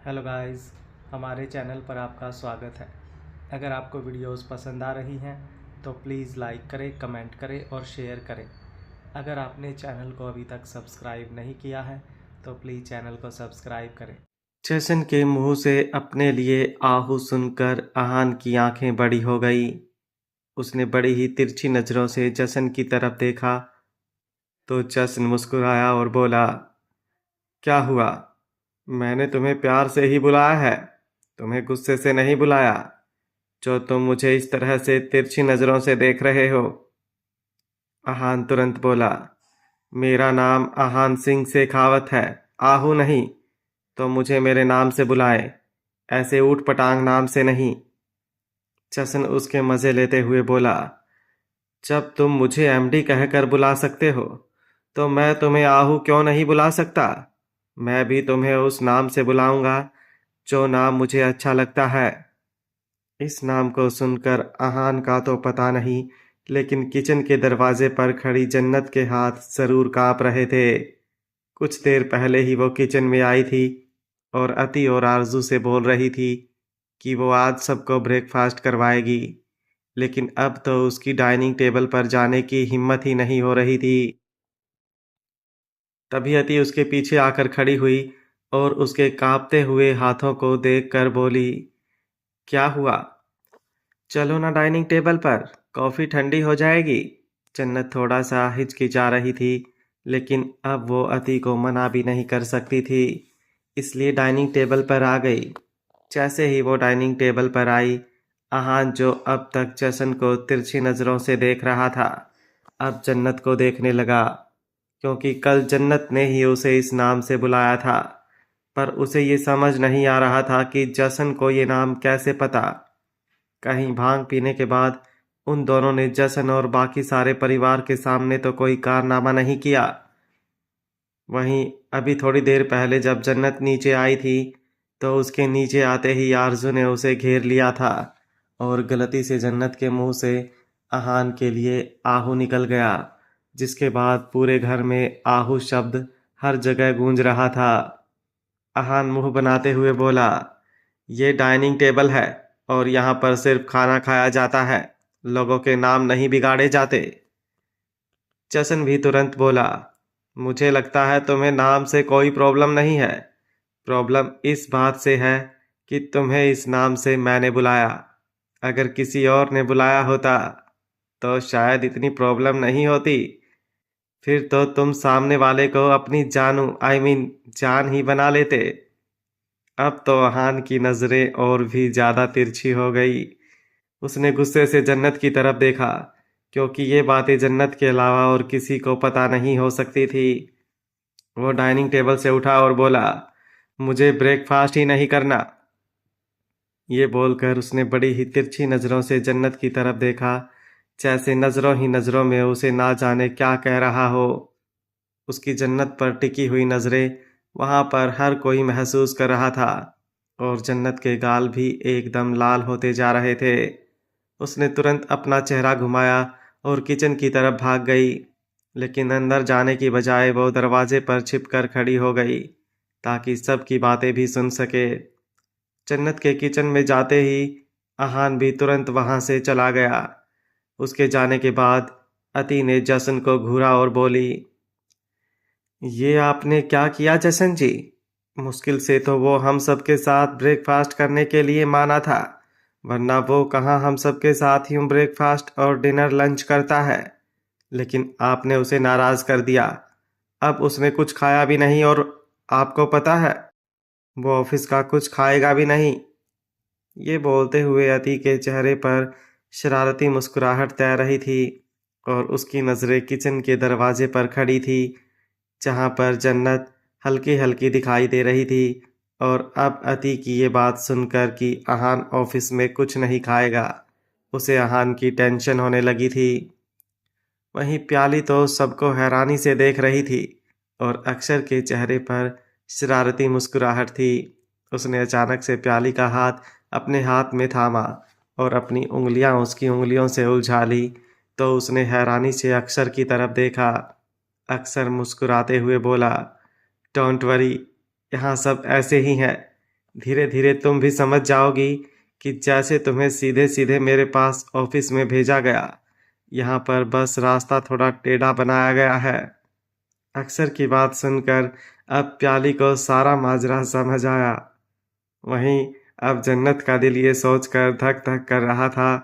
Hello guys, हमारे channel पर आपका स्वागत है। अगर आपको वीडियोस पसंद आ रही हैं तो प्लीज़ लाइक करें, कमेंट करें और शेयर करें। अगर आपने चैनल को अभी तक सब्सक्राइब नहीं किया है तो प्लीज़ चैनल को सब्सक्राइब करें। जशन के मुंह से अपने लिए आहू सुनकर आहान की आंखें बड़ी हो गई। उसने बड़ी ही तिरछी नज़रों से जशन की तरफ देखा तो जशन मुस्कुराया और बोला, क्या हुआ? मैंने तुम्हें प्यार से ही बुलाया है, तुम्हें गुस्से से नहीं बुलाया, जो तुम मुझे इस तरह से तिरछी नज़रों से देख रहे हो। आहान तुरंत बोला, मेरा नाम आहान सिंह शेखावत है, आहू नहीं। तो मुझे मेरे नाम से बुलाए, ऐसे ऊट पटांग नाम से नहीं। जसन उसके मज़े लेते हुए बोला, जब तुम मुझे एमडी कहकर बुला सकते हो तो मैं तुम्हें आहू क्यों नहीं बुला सकता? मैं भी तुम्हें उस नाम से बुलाऊंगा जो नाम मुझे अच्छा लगता है। इस नाम को सुनकर आहान का तो पता नहीं, लेकिन किचन के दरवाजे पर खड़ी जन्नत के हाथ जरूर कांप रहे थे। कुछ देर पहले ही वो किचन में आई थी और अति और आरजू से बोल रही थी कि वो आज सबको ब्रेकफास्ट करवाएगी, लेकिन अब तो उसकी डाइनिंग टेबल पर जाने की हिम्मत ही नहीं हो रही थी। तभी अति उसके पीछे आकर खड़ी हुई और उसके कांपते हुए हाथों को देखकर बोली, क्या हुआ? चलो ना डाइनिंग टेबल पर, कॉफ़ी ठंडी हो जाएगी। जन्नत थोड़ा सा हिचकिचा रही थी, लेकिन अब वो अति को मना भी नहीं कर सकती थी, इसलिए डाइनिंग टेबल पर आ गई। जैसे ही वो डाइनिंग टेबल पर आई, आहान जो अब तक जसन को तिरछी नज़रों से देख रहा था, अब जन्नत को देखने लगा, क्योंकि कल जन्नत ने ही उसे इस नाम से बुलाया था। पर उसे ये समझ नहीं आ रहा था कि जसन को ये नाम कैसे पता। कहीं भांग पीने के बाद उन दोनों ने जसन और बाकी सारे परिवार के सामने तो कोई कारनामा नहीं किया। वहीं अभी थोड़ी देर पहले जब जन्नत नीचे आई थी तो उसके नीचे आते ही आरजू ने उसे घेर लिया था और गलती से जन्नत के मुंह से आहान के लिए आहू निकल गया, जिसके बाद पूरे घर में आहू शब्द हर जगह गूंज रहा था। आहान मुंह बनाते हुए बोला, ये डाइनिंग टेबल है और यहाँ पर सिर्फ खाना खाया जाता है, लोगों के नाम नहीं बिगाड़े जाते। जसन भी तुरंत बोला, मुझे लगता है तुम्हें नाम से कोई प्रॉब्लम नहीं है, प्रॉब्लम इस बात से है कि तुम्हें इस नाम से मैंने बुलाया। अगर किसी और ने बुलाया होता तो शायद इतनी प्रॉब्लम नहीं होती, फिर तो तुम सामने वाले को अपनी जानू जान ही बना लेते। अब तो आहान की नजरें और भी ज्यादा तिरछी हो गई। उसने गुस्से से जन्नत की तरफ देखा, क्योंकि ये बातें जन्नत के अलावा और किसी को पता नहीं हो सकती थी। वो डाइनिंग टेबल से उठा और बोला, मुझे ब्रेकफास्ट ही नहीं करना। ये बोलकर उसने बड़ी ही तिरछी नज़रों से जन्नत की तरफ देखा, जैसे नज़रों ही नज़रों में उसे ना जाने क्या कह रहा हो। उसकी जन्नत पर टिकी हुई नज़रें वहाँ पर हर कोई महसूस कर रहा था और जन्नत के गाल भी एकदम लाल होते जा रहे थे। उसने तुरंत अपना चेहरा घुमाया और किचन की तरफ भाग गई, लेकिन अंदर जाने की बजाय वो दरवाजे पर छिपकर खड़ी हो गई ताकि सबकी बातें भी सुन सके। जन्नत के किचन में जाते ही आहान भी तुरंत वहां से चला गया। उसके जाने के बाद अति ने जसन को घूरा और बोली, ये आपने क्या किया जसन जी? मुश्किल से तो वो हम सबके साथ ब्रेकफास्ट करने के लिए माना था, वरना वो कहाँ हम सबके साथ ही ब्रेकफास्ट और डिनर लंच करता है। लेकिन आपने उसे नाराज कर दिया। अब उसने कुछ खाया भी नहीं और आपको पता है वो ऑफिस का कुछ खाएगा भी नहीं। ये बोलते हुए अति के चेहरे पर शरारती मुस्कुराहट तैर रही थी और उसकी नज़रें किचन के दरवाजे पर खड़ी थी, जहाँ पर जन्नत हल्की हल्की दिखाई दे रही थी। और अब अति की ये बात सुनकर कि आहान ऑफिस में कुछ नहीं खाएगा, उसे आहान की टेंशन होने लगी थी। वहीं प्याली तो सबको हैरानी से देख रही थी और अक्षर के चेहरे पर शरारती मुस्कुराहट थी। उसने अचानक से प्याली का हाथ अपने हाथ में थामा और अपनी उंगलियां उसकी उंगलियों से उलझा ली, तो उसने हैरानी से अक्षर की तरफ देखा। अक्षर मुस्कुराते हुए बोला, डोंट वरी, यहाँ सब ऐसे ही हैं, धीरे धीरे तुम भी समझ जाओगी कि जैसे तुम्हें सीधे सीधे मेरे पास ऑफिस में भेजा गया, यहाँ पर बस रास्ता थोड़ा टेढ़ा बनाया गया है। अक्सर की बात सुनकर अब प्याली को सारा माजरा समझ आया। वहीं अब जन्नत का दिल ये सोचकर धक धक कर रहा था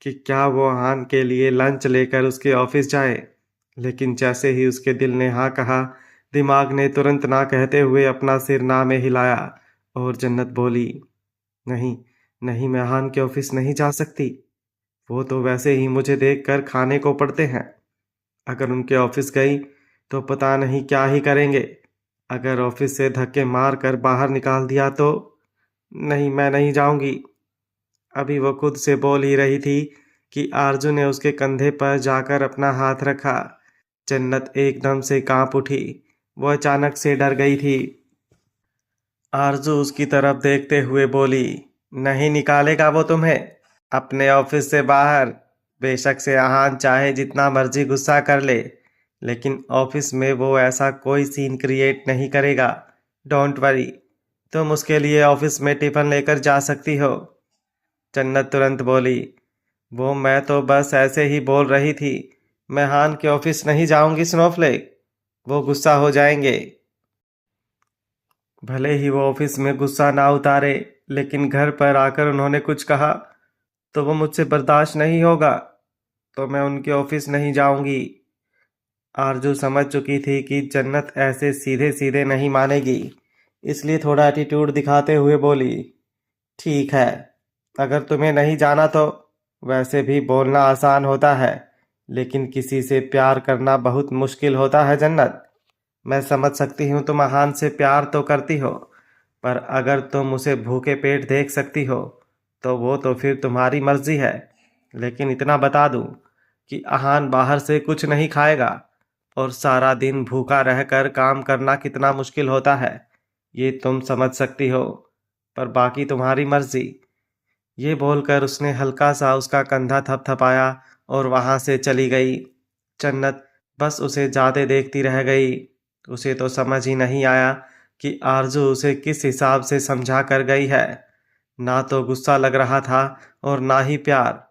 कि क्या वो हान के लिए लंच लेकर उसके ऑफिस जाए। लेकिन जैसे ही उसके दिल ने हाँ कहा, दिमाग ने तुरंत ना कहते हुए अपना सिर ना में हिलाया और जन्नत बोली, नहीं, नहीं, मैं हान के ऑफिस नहीं जा सकती। वो तो वैसे ही मुझे देखकर खाने को पड़ते हैं। अगर उनके ऑफिस गई तो पता नहीं क्या ही करेंगे। अगर ऑफिस से धक्के मार कर बाहर निकाल दिया तो नहीं, मैं नहीं जाऊंगी। अभी वो खुद से बोल ही रही थी कि आरजू ने उसके कंधे पर जाकर अपना हाथ रखा। जन्नत एकदम से कांप उठी। वो अचानक से डर गई थी। आरजू उसकी तरफ देखते हुए बोली, नहीं निकालेगा वो तुम्हें अपने ऑफिस से बाहर। बेशक से आहान चाहे जितना मर्जी गुस्सा कर ले, लेकिन ऑफिस में वो ऐसा कोई सीन क्रिएट नहीं करेगा। डोंट वरी, तुम उसके लिए ऑफिस में टिफिन लेकर जा सकती हो। जन्नत तुरंत बोली, वो मैं तो बस ऐसे ही बोल रही थी। मैं हान के ऑफिस नहीं जाऊंगी स्नोफ्लेक, वो गुस्सा हो जाएंगे। भले ही वो ऑफिस में गुस्सा ना उतारे, लेकिन घर पर आकर उन्होंने कुछ कहा तो वो मुझसे बर्दाश्त नहीं होगा। तो मैं उनके ऑफिस नहीं जाऊंगी। आरजू समझ चुकी थी कि जन्नत ऐसे सीधे सीधे नहीं मानेगी, इसलिए थोड़ा एटीट्यूड दिखाते हुए बोली, ठीक है, अगर तुम्हें नहीं जाना तो। वैसे भी बोलना आसान होता है, लेकिन किसी से प्यार करना बहुत मुश्किल होता है जन्नत। मैं समझ सकती हूँ तुम अहान से प्यार तो करती हो, पर अगर तुम उसे भूखे पेट देख सकती हो तो वो तो फिर तुम्हारी मर्जी है। लेकिन इतना बता दूं कि अहान बाहर से कुछ नहीं खाएगा, और सारा दिन भूखा रहकर काम करना कितना मुश्किल होता है ये तुम समझ सकती हो। पर बाकी तुम्हारी मर्जी। ये बोलकर उसने हल्का सा उसका कंधा थपथपाया और वहां से चली गई। जन्नत बस उसे जाते देखती रह गई। उसे तो समझ ही नहीं आया कि आरजू उसे किस हिसाब से समझा कर गई है। ना तो गुस्सा लग रहा था और ना ही प्यार।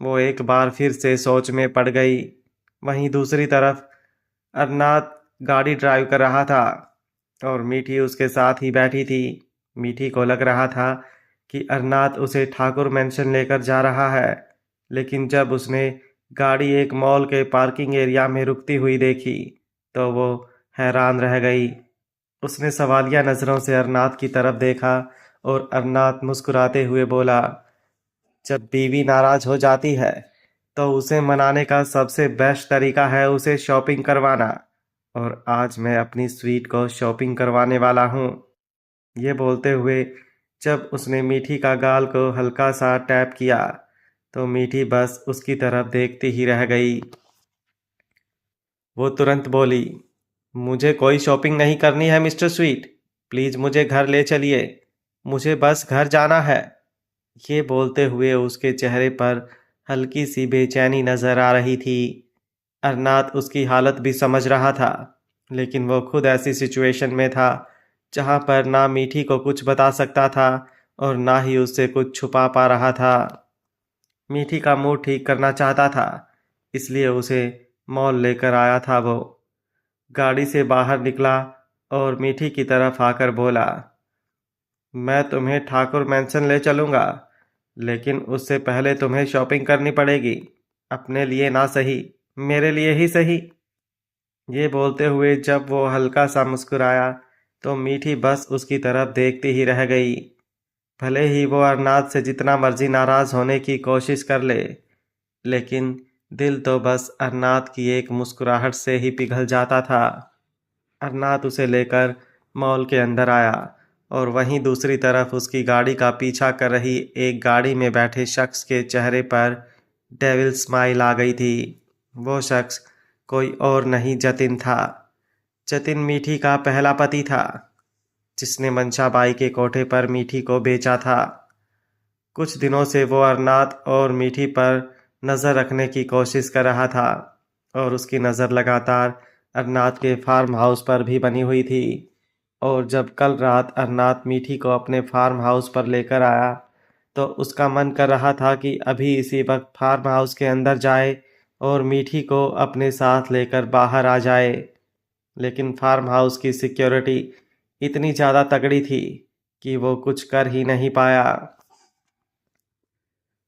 वो एक बार फिर से सोच में पड़ गई। वहीं दूसरी तरफ अरनाथ गाड़ी ड्राइव कर रहा था और मीठी उसके साथ ही बैठी थी। मीठी को लग रहा था कि अरनाथ उसे ठाकुर मैंशन लेकर जा रहा है, लेकिन जब उसने गाड़ी एक मॉल के पार्किंग एरिया में रुकती हुई देखी तो वो हैरान रह गई। उसने सवालिया नज़रों से अरनाथ की तरफ देखा और अरनाथ मुस्कुराते हुए बोला, जब बीवी नाराज हो जाती है तो उसे मनाने का सबसे बेस्ट तरीका है उसे शॉपिंग करवाना, और आज मैं अपनी स्वीट को शॉपिंग करवाने वाला हूँ। ये बोलते हुए जब उसने मीठी का गाल को हल्का सा टैप किया तो मीठी बस उसकी तरफ देखती ही रह गई। वो तुरंत बोली, मुझे कोई शॉपिंग नहीं करनी है मिस्टर स्वीट, प्लीज़ मुझे घर ले चलिए, मुझे बस घर जाना है। ये बोलते हुए उसके चेहरे पर हल्की सी बेचैनी नजर आ रही थी। अरनाथ उसकी हालत भी समझ रहा था, लेकिन वो खुद ऐसी सिचुएशन में था जहाँ पर ना मीठी को कुछ बता सकता था और ना ही उससे कुछ छुपा पा रहा था। मीठी का मूड ठीक करना चाहता था, इसलिए उसे मॉल लेकर आया था। वो गाड़ी से बाहर निकला और मीठी की तरफ आकर बोला, मैं तुम्हें ठाकुर मैंशन ले चलूँगा, लेकिन उससे पहले तुम्हें शॉपिंग करनी पड़ेगी। अपने लिए ना सही, मेरे लिए ही सही। ये बोलते हुए जब वो हल्का सा मुस्कुराया तो मीठी बस उसकी तरफ देखती ही रह गई। भले ही वो अरनाथ से जितना मर्जी नाराज होने की कोशिश कर ले, लेकिन दिल तो बस अरनाथ की एक मुस्कुराहट से ही पिघल जाता था। अरनाथ उसे लेकर मॉल के अंदर आया और वहीं दूसरी तरफ उसकी गाड़ी का पीछा कर रही एक गाड़ी में बैठे शख्स के चेहरे पर डेविल स्माइल आ गई थी। वो शख्स कोई और नहीं जतिन था। जतिन मीठी का पहला पति था, जिसने मंशाबाई के कोठे पर मीठी को बेचा था। कुछ दिनों से वो अरनाथ और मीठी पर नज़र रखने की कोशिश कर रहा था और उसकी नज़र लगातार अरनाथ के फार्म हाउस पर भी बनी हुई थी। और जब कल रात अरनाथ मीठी को अपने फार्म हाउस पर लेकर आया तो उसका मन कर रहा था कि अभी इसी वक्त फार्म हाउस के अंदर जाए और मीठी को अपने साथ लेकर बाहर आ जाए। लेकिन फार्म हाउस की सिक्योरिटी इतनी ज़्यादा तगड़ी थी कि वो कुछ कर ही नहीं पाया।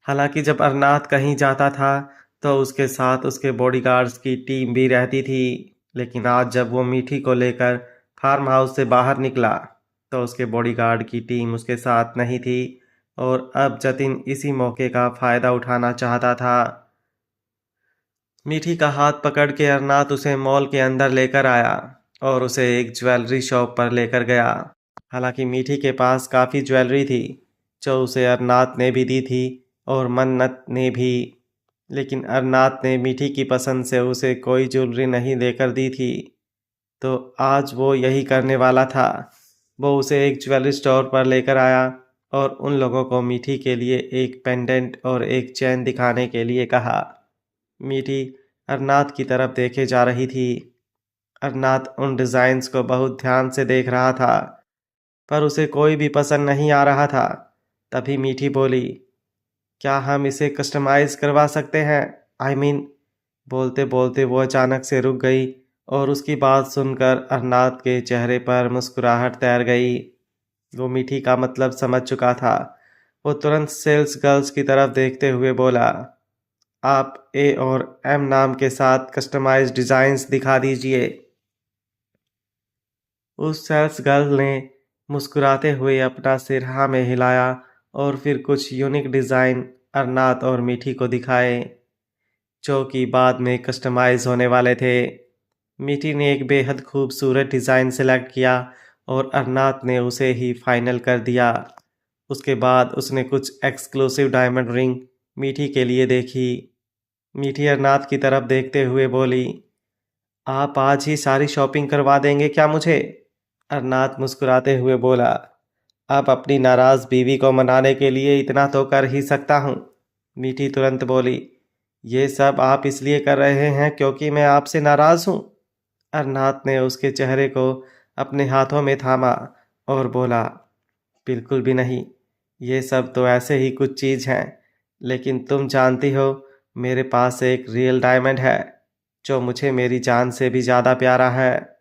हालांकि जब अरनाथ कहीं जाता था तो उसके साथ उसके बॉडीगार्ड्स की टीम भी रहती थी, लेकिन आज जब वो मीठी को लेकर फार्म हाउस से बाहर निकला तो उसके बॉडीगार्ड की टीम उसके साथ नहीं थी और अब जतिन इसी मौके का फ़ायदा उठाना चाहता था। मीठी का हाथ पकड़ के अरनाथ उसे मॉल के अंदर लेकर आया और उसे एक ज्वेलरी शॉप पर लेकर गया। हालांकि मीठी के पास काफ़ी ज्वेलरी थी जो उसे अरनाथ ने भी दी थी और मन्नत ने भी, लेकिन अरनाथ ने मीठी की पसंद से उसे कोई ज्वेलरी नहीं लेकर दी थी। तो आज वो यही करने वाला था। वो उसे एक ज्वेलरी स्टोर पर लेकर आया और उन लोगों को मीठी के लिए एक पेंडेंट और एक चैन दिखाने के लिए कहा। मीठी अरनाथ की तरफ देखे जा रही थी। अरनाथ उन डिज़ाइंस को बहुत ध्यान से देख रहा था पर उसे कोई भी पसंद नहीं आ रहा था। तभी मीठी बोली, क्या हम इसे कस्टमाइज़ करवा सकते हैं? आई मीन बोलते बोलते वो अचानक से रुक गई और उसकी बात सुनकर अरनाथ के चेहरे पर मुस्कुराहट तैर गई। वो मीठी का मतलब समझ चुका था। वो तुरंत सेल्स गर्ल्स की तरफ देखते हुए बोला, आप ए और एम नाम के साथ कस्टमाइज्ड डिज़ाइंस दिखा दीजिए। उस सेल्स गर्ल ने मुस्कुराते हुए अपना सिर हाँ में हिलाया और फिर कुछ यूनिक डिज़ाइन अरनाथ और मीठी को दिखाए जो कि बाद में कस्टमाइज होने वाले थे। मीठी ने एक बेहद खूबसूरत डिज़ाइन सेलेक्ट किया और अरनाथ ने उसे ही फाइनल कर दिया। उसके बाद उसने कुछ एक्सक्लूसिव डायमंड रिंग मीठी के लिए देखी। मीठी अरनाथ की तरफ देखते हुए बोली, आप आज ही सारी शॉपिंग करवा देंगे क्या मुझे? अरनाथ मुस्कुराते हुए बोला, अब अपनी नाराज़ बीवी को मनाने के लिए इतना तो कर ही सकता हूँ। मीठी तुरंत बोली, ये सब आप इसलिए कर रहे हैं क्योंकि मैं आपसे नाराज़ हूँ? अरनाथ ने उसके चेहरे को अपने हाथों में थामा और बोला, बिल्कुल भी नहीं, ये सब तो ऐसे ही कुछ चीज़ हैं, लेकिन तुम जानती हो मेरे पास एक रियल डायमंड है जो मुझे मेरी जान से भी ज़्यादा प्यारा है।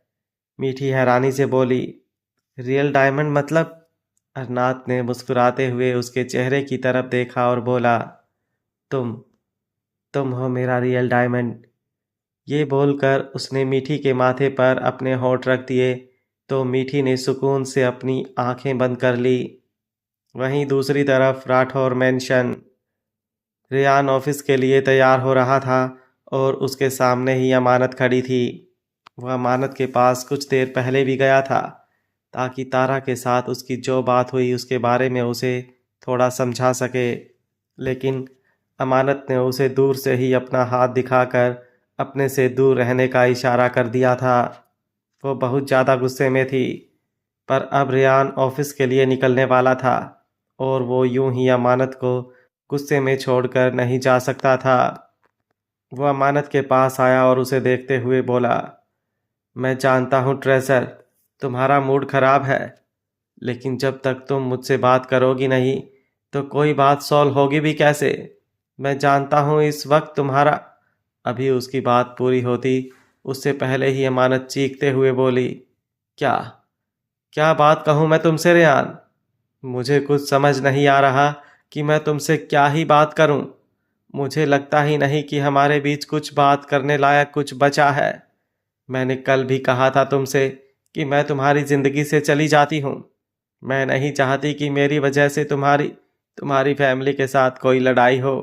मीठी हैरानी से बोली, रियल डायमंड मतलब? अरनाथ ने मुस्कुराते हुए उसके चेहरे की तरफ देखा और बोला, तुम तुम हो मेरा रियल डायमंड। ये बोलकर उसने मीठी के माथे पर अपने होंठ रख दिए तो मीठी ने सुकून से अपनी आंखें बंद कर ली। वहीं दूसरी तरफ राठौर मेंशन, रेयान ऑफिस के लिए तैयार हो रहा था और उसके सामने ही अमानत खड़ी थी। वह अमानत के पास कुछ देर पहले भी गया था ताकि तारा के साथ उसकी जो बात हुई उसके बारे में उसे थोड़ा समझा सके, लेकिन अमानत ने उसे दूर से ही अपना हाथ दिखाकर अपने से दूर रहने का इशारा कर दिया था। वो बहुत ज़्यादा गुस्से में थी, पर अब रेयान ऑफिस के लिए निकलने वाला था और वो यूं ही अमानत को गुस्से में छोड़कर नहीं जा सकता था। वो अमानत के पास आया और उसे देखते हुए बोला, मैं जानता हूँ ट्रेजर, तुम्हारा मूड खराब है, लेकिन जब तक तुम मुझसे बात करोगी नहीं तो कोई बात सॉल्व होगी भी कैसे? मैं जानता हूँ इस वक्त तुम्हारा। अभी उसकी बात पूरी होती उससे पहले ही अमानत चीखते हुए बोली, क्या क्या बात कहूँ मैं तुमसे रेयान? मुझे कुछ समझ नहीं आ रहा कि मैं तुमसे क्या ही बात करूं। मुझे लगता ही नहीं कि हमारे बीच कुछ बात करने लायक कुछ बचा है। मैंने कल भी कहा था तुमसे कि मैं तुम्हारी ज़िंदगी से चली जाती हूँ। मैं नहीं चाहती कि मेरी वजह से तुम्हारी तुम्हारी फैमिली के साथ कोई लड़ाई हो।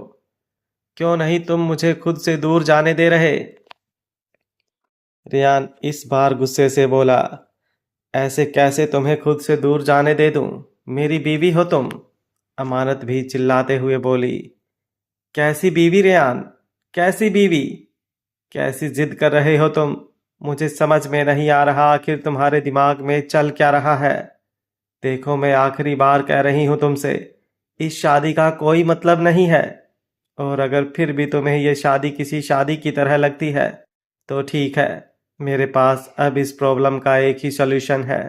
क्यों नहीं तुम मुझे खुद से दूर जाने दे रहे? रेयान इस बार गुस्से से बोला, ऐसे कैसे तुम्हें खुद से दूर जाने दे दूं? मेरी बीवी हो तुम। अमानत भी चिल्लाते हुए बोली, कैसी बीवी रेयान? कैसी बीवी? कैसी जिद कर रहे हो तुम? मुझे समझ में नहीं आ रहा आखिर तुम्हारे दिमाग में चल क्या रहा है। देखो मैं आखिरी बार कह रही हूँ तुमसे, इस शादी का कोई मतलब नहीं है, और अगर फिर भी तुम्हें यह शादी किसी शादी की तरह लगती है, तो ठीक है, मेरे पास अब इस प्रॉब्लम का एक ही सॉल्यूशन है।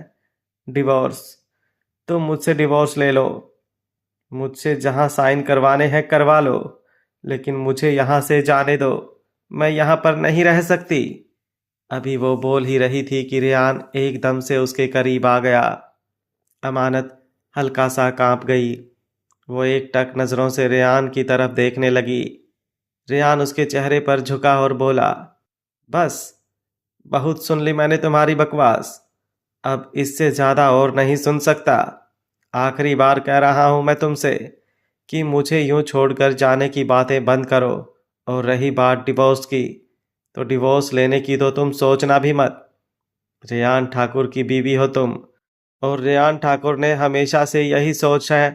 डिवोर्स। तुम मुझसे डिवोर्स ले लो, मुझसे जहां साइन करवाने हैं करवा लो, लेकिन मुझे यहां से जाने दो। मैं यहां पर नहीं रह सकती। अभी वो बोल ही रही थी कि रेयान एकदम से उसके करीब आ गया। अमानत हल्का सा कांप गई। वो एकटक नजरों से रेयान की तरफ देखने लगी। रेयान उसके चेहरे पर झुका और बोला, बस, बहुत सुन ली मैंने तुम्हारी बकवास। अब इससे ज्यादा और नहीं सुन सकता। आखिरी बार कह रहा हूं मैं तुमसे कि मुझे यूं छोड़कर जाने की बातें बंद करो। और रही बात डिवोर्स की, तो डिवोर्स लेने की तो तुम सोचना भी मत। रेयान ठाकुर की बीवी हो तुम, और रेयान ठाकुर ने हमेशा से यही सोच है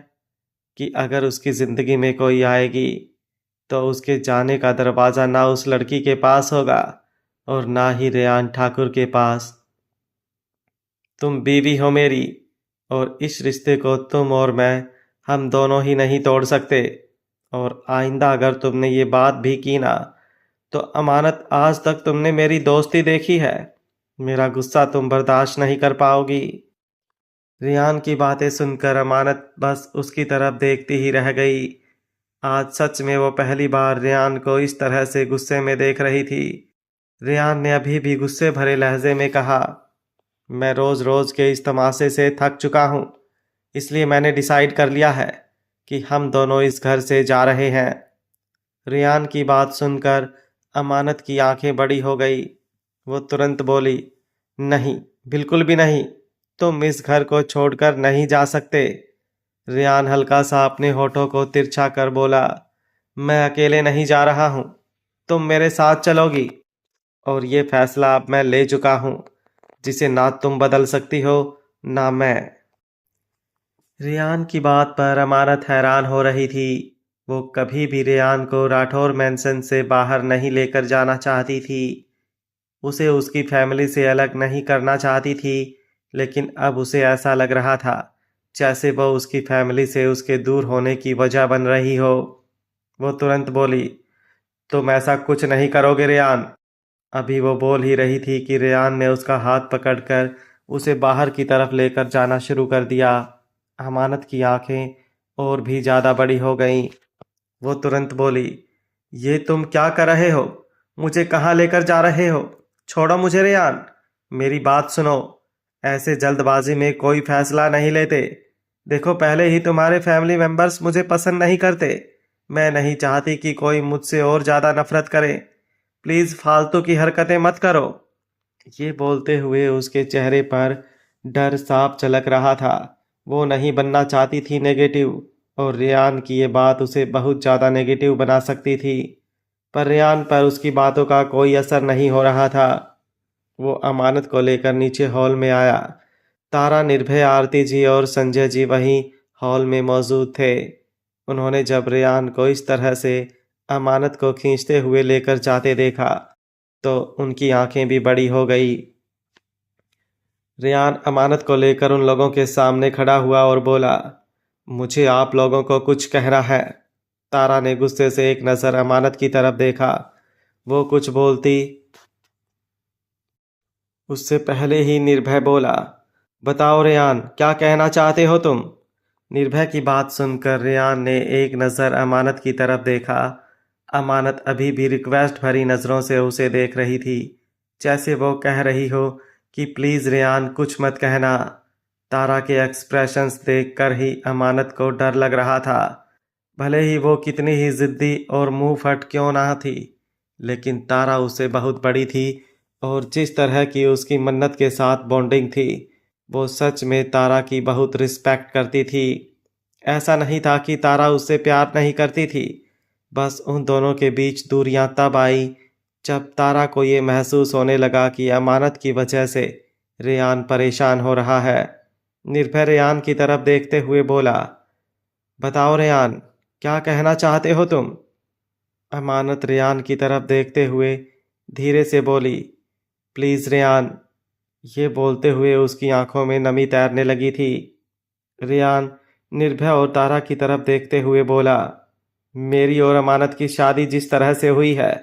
कि अगर उसकी जिंदगी में कोई आएगी तो उसके जाने का दरवाज़ा ना उस लड़की के पास होगा और ना ही रेयान ठाकुर के पास। तुम बीवी हो मेरी, और इस रिश्ते को तुम और मैं, हम दोनों ही नहीं तोड़ सकते। और आइंदा अगर तुमने ये बात भी की ना, तो अमानत, आज तक तुमने मेरी दोस्ती देखी है, मेरा गुस्सा तुम बर्दाश्त नहीं कर पाओगी। रियान की बातें सुनकर अमानत बस उसकी तरफ देखती ही रह गई। आज सच में वो पहली बार रियान को इस तरह से गुस्से में देख रही थी। रियान ने अभी भी गुस्से भरे लहजे में कहा, मैं रोज रोज के इस तमाशे से थक चुका हूँ, इसलिए मैंने डिसाइड कर लिया है कि हम दोनों इस घर से जा रहे हैं। रियान की बात सुनकर अमानत की आंखें बड़ी हो गई। वो तुरंत बोली, नहीं, बिल्कुल भी नहीं, तुम इस घर को छोड़कर नहीं जा सकते। रियान हल्का सा अपने होठों को तिरछा कर बोला, मैं अकेले नहीं जा रहा हूँ, तुम मेरे साथ चलोगी। और ये फैसला अब मैं ले चुका हूँ, जिसे ना तुम बदल सकती हो ना मैं। रियान की बात पर अमानत हैरान हो रही थी। वो कभी भी रेयान को राठौर मैंसन से बाहर नहीं लेकर जाना चाहती थी। उसे उसकी फैमिली से अलग नहीं करना चाहती थी, लेकिन अब उसे ऐसा लग रहा था जैसे वह उसकी फैमिली से उसके दूर होने की वजह बन रही हो। वो तुरंत बोली, तुम ऐसा कुछ नहीं करोगे रेयान। अभी वो बोल ही रही थी कि रेयान ने उसका हाथ पकड़कर उसे बाहर की तरफ लेकर जाना शुरू कर दिया। अमानत की आंखें और भी ज़्यादा बड़ी हो गईं। वो तुरंत बोली, ये तुम क्या कर रहे हो? मुझे कहाँ लेकर जा रहे हो? छोड़ो मुझे रेयान, मेरी बात सुनो। ऐसे जल्दबाजी में कोई फैसला नहीं लेते। देखो, पहले ही तुम्हारे फैमिली मेंबर्स मुझे पसंद नहीं करते। मैं नहीं चाहती कि कोई मुझसे और ज़्यादा नफरत करे। प्लीज़ फालतू की हरकतें मत करो। ये बोलते हुए उसके चेहरे पर डर साफ झलक रहा था। वो नहीं बनना चाहती थी नेगेटिव, और रेयान की ये बात उसे बहुत ज़्यादा नेगेटिव बना सकती थी। पर रेयान पर उसकी बातों का कोई असर नहीं हो रहा था। वो अमानत को लेकर नीचे हॉल में आया। तारा, निर्भय, आरती जी और संजय जी वहीं हॉल में मौजूद थे। उन्होंने जब रेयान को इस तरह से अमानत को खींचते हुए लेकर जाते देखा तो उनकी आंखें भी बड़ी हो गई। रेयान अमानत को लेकर उन लोगों के सामने खड़ा हुआ और बोला, मुझे आप लोगों को कुछ कहना है। तारा ने गुस्से से एक नज़र अमानत की तरफ देखा। वो कुछ बोलती उससे पहले ही निर्भय बोला, बताओ रेयान, क्या कहना चाहते हो तुम? निर्भय की बात सुनकर रेयान ने एक नज़र अमानत की तरफ देखा। अमानत अभी भी रिक्वेस्ट भरी नज़रों से उसे देख रही थी, जैसे वो कह रही हो कि प्लीज़ रेयान, कुछ मत कहना। तारा के एक्सप्रेशंस देखकर ही अमानत को डर लग रहा था। भले ही वो कितनी ही ज़िद्दी और मुंह फट क्यों ना थी, लेकिन तारा उससे बहुत बड़ी थी, और जिस तरह की उसकी मन्नत के साथ बॉन्डिंग थी, वो सच में तारा की बहुत रिस्पेक्ट करती थी। ऐसा नहीं था कि तारा उससे प्यार नहीं करती थी, बस उन दोनों के बीच दूरियां तब आई जब तारा को ये महसूस होने लगा कि अमानत की वजह से रेयान परेशान हो रहा है। निर्भय रेयान की तरफ देखते हुए बोला, बताओ रेयान, क्या कहना चाहते हो तुम? अमानत रेयान की तरफ देखते हुए धीरे से बोली, प्लीज़ रेयान। ये बोलते हुए उसकी आंखों में नमी तैरने लगी थी। रेयान निर्भय और तारा की तरफ देखते हुए बोला, मेरी और अमानत की शादी जिस तरह से हुई है,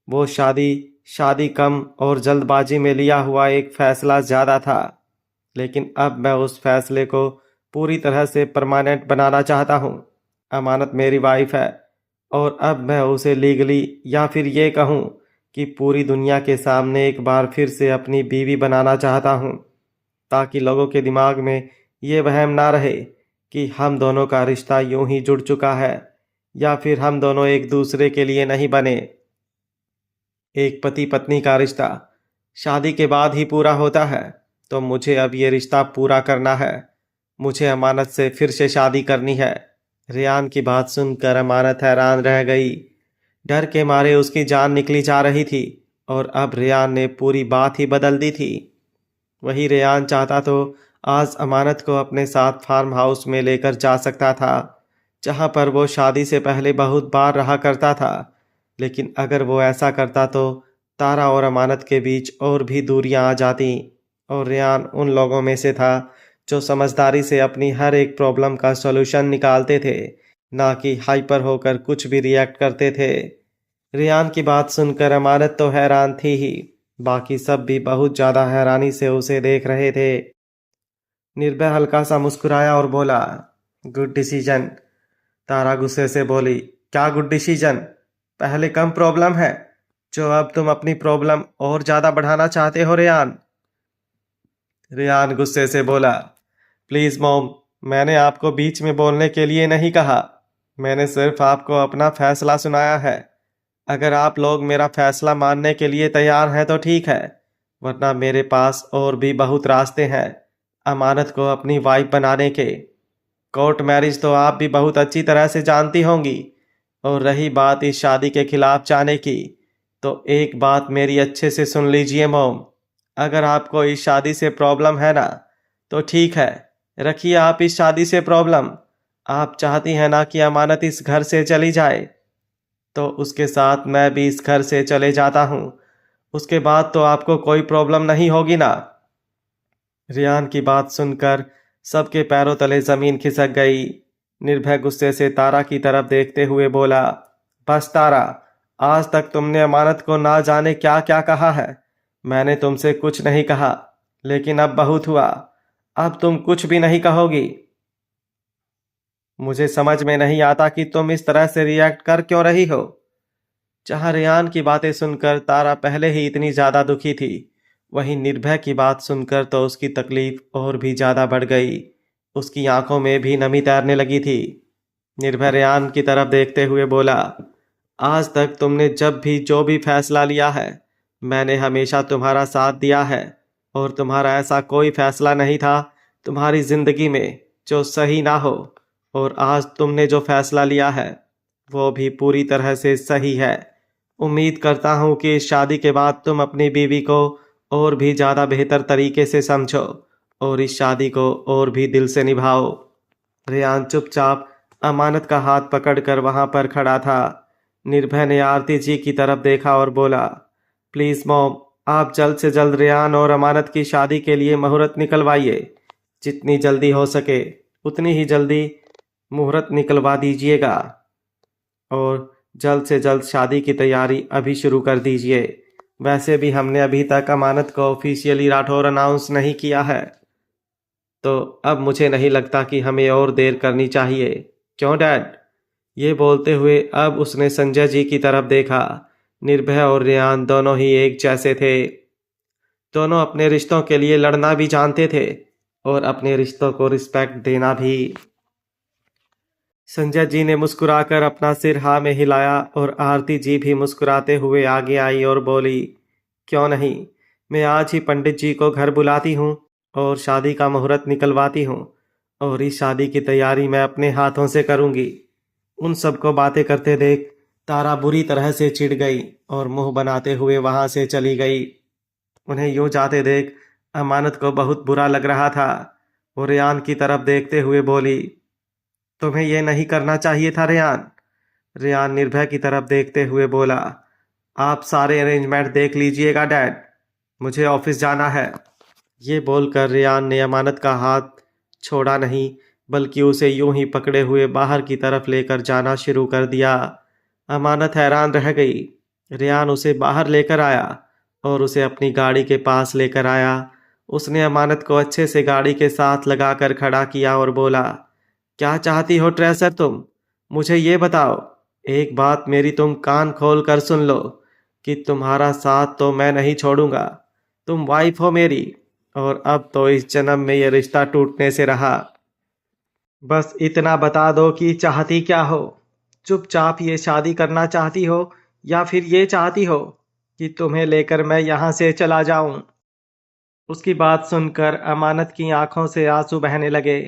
वो शादी शादी कम और जल्दबाजी में लिया हुआ एक फैसला ज़्यादा था। लेकिन अब मैं उस फैसले को पूरी तरह से परमानेंट बनाना चाहता हूँ। अमानत मेरी वाइफ है और अब मैं उसे लीगली या फिर ये कहूँ कि पूरी दुनिया के सामने एक बार फिर से अपनी बीवी बनाना चाहता हूँ, ताकि लोगों के दिमाग में ये वहम ना रहे कि हम दोनों का रिश्ता यूं ही जुड़ चुका है या फिर हम दोनों एक दूसरे के लिए नहीं बने। एक पति पत्नी का रिश्ता शादी के बाद ही पूरा होता है, तो मुझे अब ये रिश्ता पूरा करना है। मुझे अमानत से फिर से शादी करनी है। रेयान की बात सुनकर अमानत हैरान रह गई। डर के मारे उसकी जान निकली जा रही थी और अब रेयान ने पूरी बात ही बदल दी थी। वही रेयान चाहता तो आज अमानत को अपने साथ फार्म हाउस में लेकर जा सकता था, जहां पर वो शादी से पहले बहुत बार रहा करता था। लेकिन अगर वो ऐसा करता तो तारा और अमानत के बीच और भी दूरियां आ जाती और रेयान उन लोगों में से था जो समझदारी से अपनी हर एक प्रॉब्लम का सॉल्यूशन निकालते थे, ना कि हाइपर होकर कुछ भी रिएक्ट करते थे। रेयान की बात सुनकर अमानत तो हैरान थी ही, बाकी सब भी बहुत ज्यादा हैरानी से उसे देख रहे थे। निर्भय हल्का सा मुस्कुराया और बोला, गुड डिसीजन। तारा गुस्से से बोली, क्या गुड डिसीजन? पहले कम प्रॉब्लम है जो अब तुम अपनी प्रॉब्लम और ज्यादा बढ़ाना चाहते हो रेयान। रेयान गुस्से से बोला, प्लीज मॉम, मैंने आपको बीच में बोलने के लिए नहीं कहा। मैंने सिर्फ आपको अपना फैसला सुनाया है। अगर आप लोग मेरा फैसला मानने के लिए तैयार हैं तो ठीक है, वरना मेरे पास और भी बहुत रास्ते हैं अमानत को अपनी वाइफ बनाने के। कोर्ट मैरिज तो आप भी बहुत अच्छी तरह से जानती होंगी। और रही बात इस शादी के खिलाफ जाने की, तो एक बात मेरी अच्छे से सुन लीजिए मॉम। अगर आपको इस शादी से प्रॉब्लम है ना, तो ठीक है, रखिए आप इस शादी से प्रॉब्लम। आप चाहती हैं ना कि अमानत इस घर से चली जाए, तो उसके साथ मैं भी इस घर से चले जाता हूँ। उसके बाद तो आपको कोई प्रॉब्लम नहीं होगी ना। रियान की बात सुनकर सबके पैरों तले जमीन खिसक गई। निर्भय गुस्से से तारा की तरफ देखते हुए बोला, बस तारा, आज तक तुमने अमानत को ना जाने क्या क्या कहा है। मैंने तुमसे कुछ नहीं कहा, लेकिन अब बहुत हुआ। अब तुम कुछ भी नहीं कहोगी। मुझे समझ में नहीं आता कि तुम इस तरह से रिएक्ट कर क्यों रही हो। जहां रेयान की बातें सुनकर तारा पहले ही इतनी ज्यादा दुखी थी, वहीं निर्भय की बात सुनकर तो उसकी तकलीफ और भी ज्यादा बढ़ गई। उसकी आंखों में भी नमी तैरने लगी थी। निर्भय रेयान की तरफ देखते हुए बोला, आज तक तुमने जब भी जो भी फैसला लिया है, मैंने हमेशा तुम्हारा साथ दिया है और तुम्हारा ऐसा कोई फैसला नहीं था तुम्हारी जिंदगी में जो सही ना हो। और आज तुमने जो फैसला लिया है वो भी पूरी तरह से सही है। उम्मीद करता हूँ कि इस शादी के बाद तुम अपनी बीवी को और भी ज़्यादा बेहतर तरीके से समझो और इस शादी को और भी दिल से निभाओ। रेयान चुपचाप अमानत का हाथ पकड़कर वहां पर खड़ा था। निर्भय ने आरती जी की तरफ देखा और बोला, प्लीज मॉम, आप जल्द से जल्द रेयान और अमानत की शादी के लिए मुहूर्त निकलवाइए। जितनी जल्दी हो सके उतनी ही जल्दी मुहूर्त निकलवा दीजिएगा और जल्द से जल्द शादी की तैयारी अभी शुरू कर दीजिए। वैसे भी हमने अभी तक अमानत को ऑफिशियली राठौर अनाउंस नहीं किया है, तो अब मुझे नहीं लगता कि हमें और देर करनी चाहिए। क्यों डैड? ये बोलते हुए अब उसने संजय जी की तरफ देखा। निर्भय और रेयान दोनों ही एक जैसे थे। दोनों अपने रिश्तों के लिए लड़ना भी जानते थे और अपने रिश्तों को रिस्पेक्ट देना भी। संजय जी ने मुस्कुराकर अपना सिर हाँ में हिलाया और आरती जी भी मुस्कुराते हुए आगे आई और बोली, क्यों नहीं, मैं आज ही पंडित जी को घर बुलाती हूँ और शादी का मुहूर्त निकलवाती हूँ और इस शादी की तैयारी मैं अपने हाथों से करूँगी। उन सबको बातें करते देख तारा बुरी तरह से चिढ़ गई और मुंह बनाते हुए वहां से चली गई। उन्हें यूं जाते देख अमानत को बहुत बुरा लग रहा था। वो रेयान की तरफ देखते हुए बोली, तुम्हें यह नहीं करना चाहिए था रेयान। रेयान निर्भय की तरफ देखते हुए बोला, आप सारे अरेंजमेंट देख लीजिएगा डैड, मुझे ऑफिस जाना है। ये बोलकर रेयान ने अमानत का हाथ छोड़ा नहीं, बल्कि उसे यूं ही पकड़े हुए बाहर की तरफ लेकर जाना शुरू कर दिया। अमानत हैरान रह गई। रेयान उसे बाहर लेकर आया और उसे अपनी गाड़ी के पास लेकर आया उसने अमानत को अच्छे से गाड़ी के साथ लगाकर खड़ा किया और बोला, क्या चाहती हो ट्रेसर तुम? मुझे ये बताओ। एक बात मेरी तुम कान खोल कर सुन लो कि तुम्हारा साथ तो मैं नहीं छोड़ूंगा। तुम वाइफ हो मेरी, और अब तो इस जन्म में ये रिश्ता टूटने से रहा। बस इतना बता दो कि चाहती क्या हो। चुपचाप ये शादी करना चाहती हो या फिर ये चाहती हो कि तुम्हें लेकर मैं यहाँ से चला जाऊं? उसकी बात सुनकर अमानत की आंखों से आंसू बहने लगे।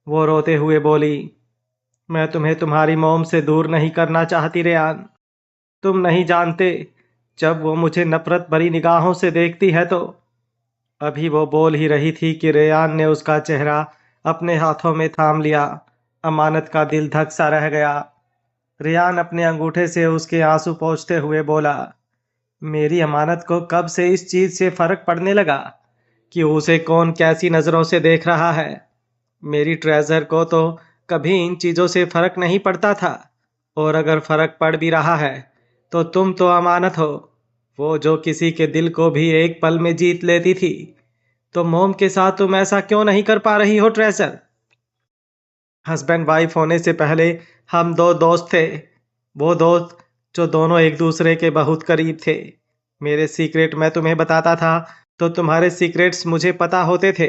वो रोते हुए बोली, मैं तुम्हें तुम्हारी मोम से दूर नहीं करना चाहती रेयान। तुम नहीं जानते, जब वो मुझे नफरत भरी निगाहों से देखती है तो। अभी वो बोल ही रही थी कि रेयान ने उसका चेहरा अपने हाथों में थाम लिया। अमानत का दिल धक सा रह गया। रेयान अपने अंगूठे से उसके आंसू पोंछते हुए बोला, मेरी अमानत को कब से इस चीज से फर्क पड़ने लगा कि उसे कौन कैसी नजरों से देख रहा है। मेरी ट्रेजर को तो कभी इन चीजों से फर्क नहीं पड़ता था, और अगर फर्क पड़ भी रहा है तो तुम तो अमानत हो, वो जो किसी के दिल को भी एक पल में जीत लेती थी। तो मोम के साथ तुम ऐसा क्यों नहीं कर पा रही हो ट्रेजर? हस्बैंड वाइफ होने से पहले हम दो दोस्त थे। वो दोस्त जो दोनों एक दूसरे के बहुत करीब थे। मेरे सीक्रेट मैं तुम्हें बताता था तो तुम्हारे सीक्रेट्स मुझे पता होते थे।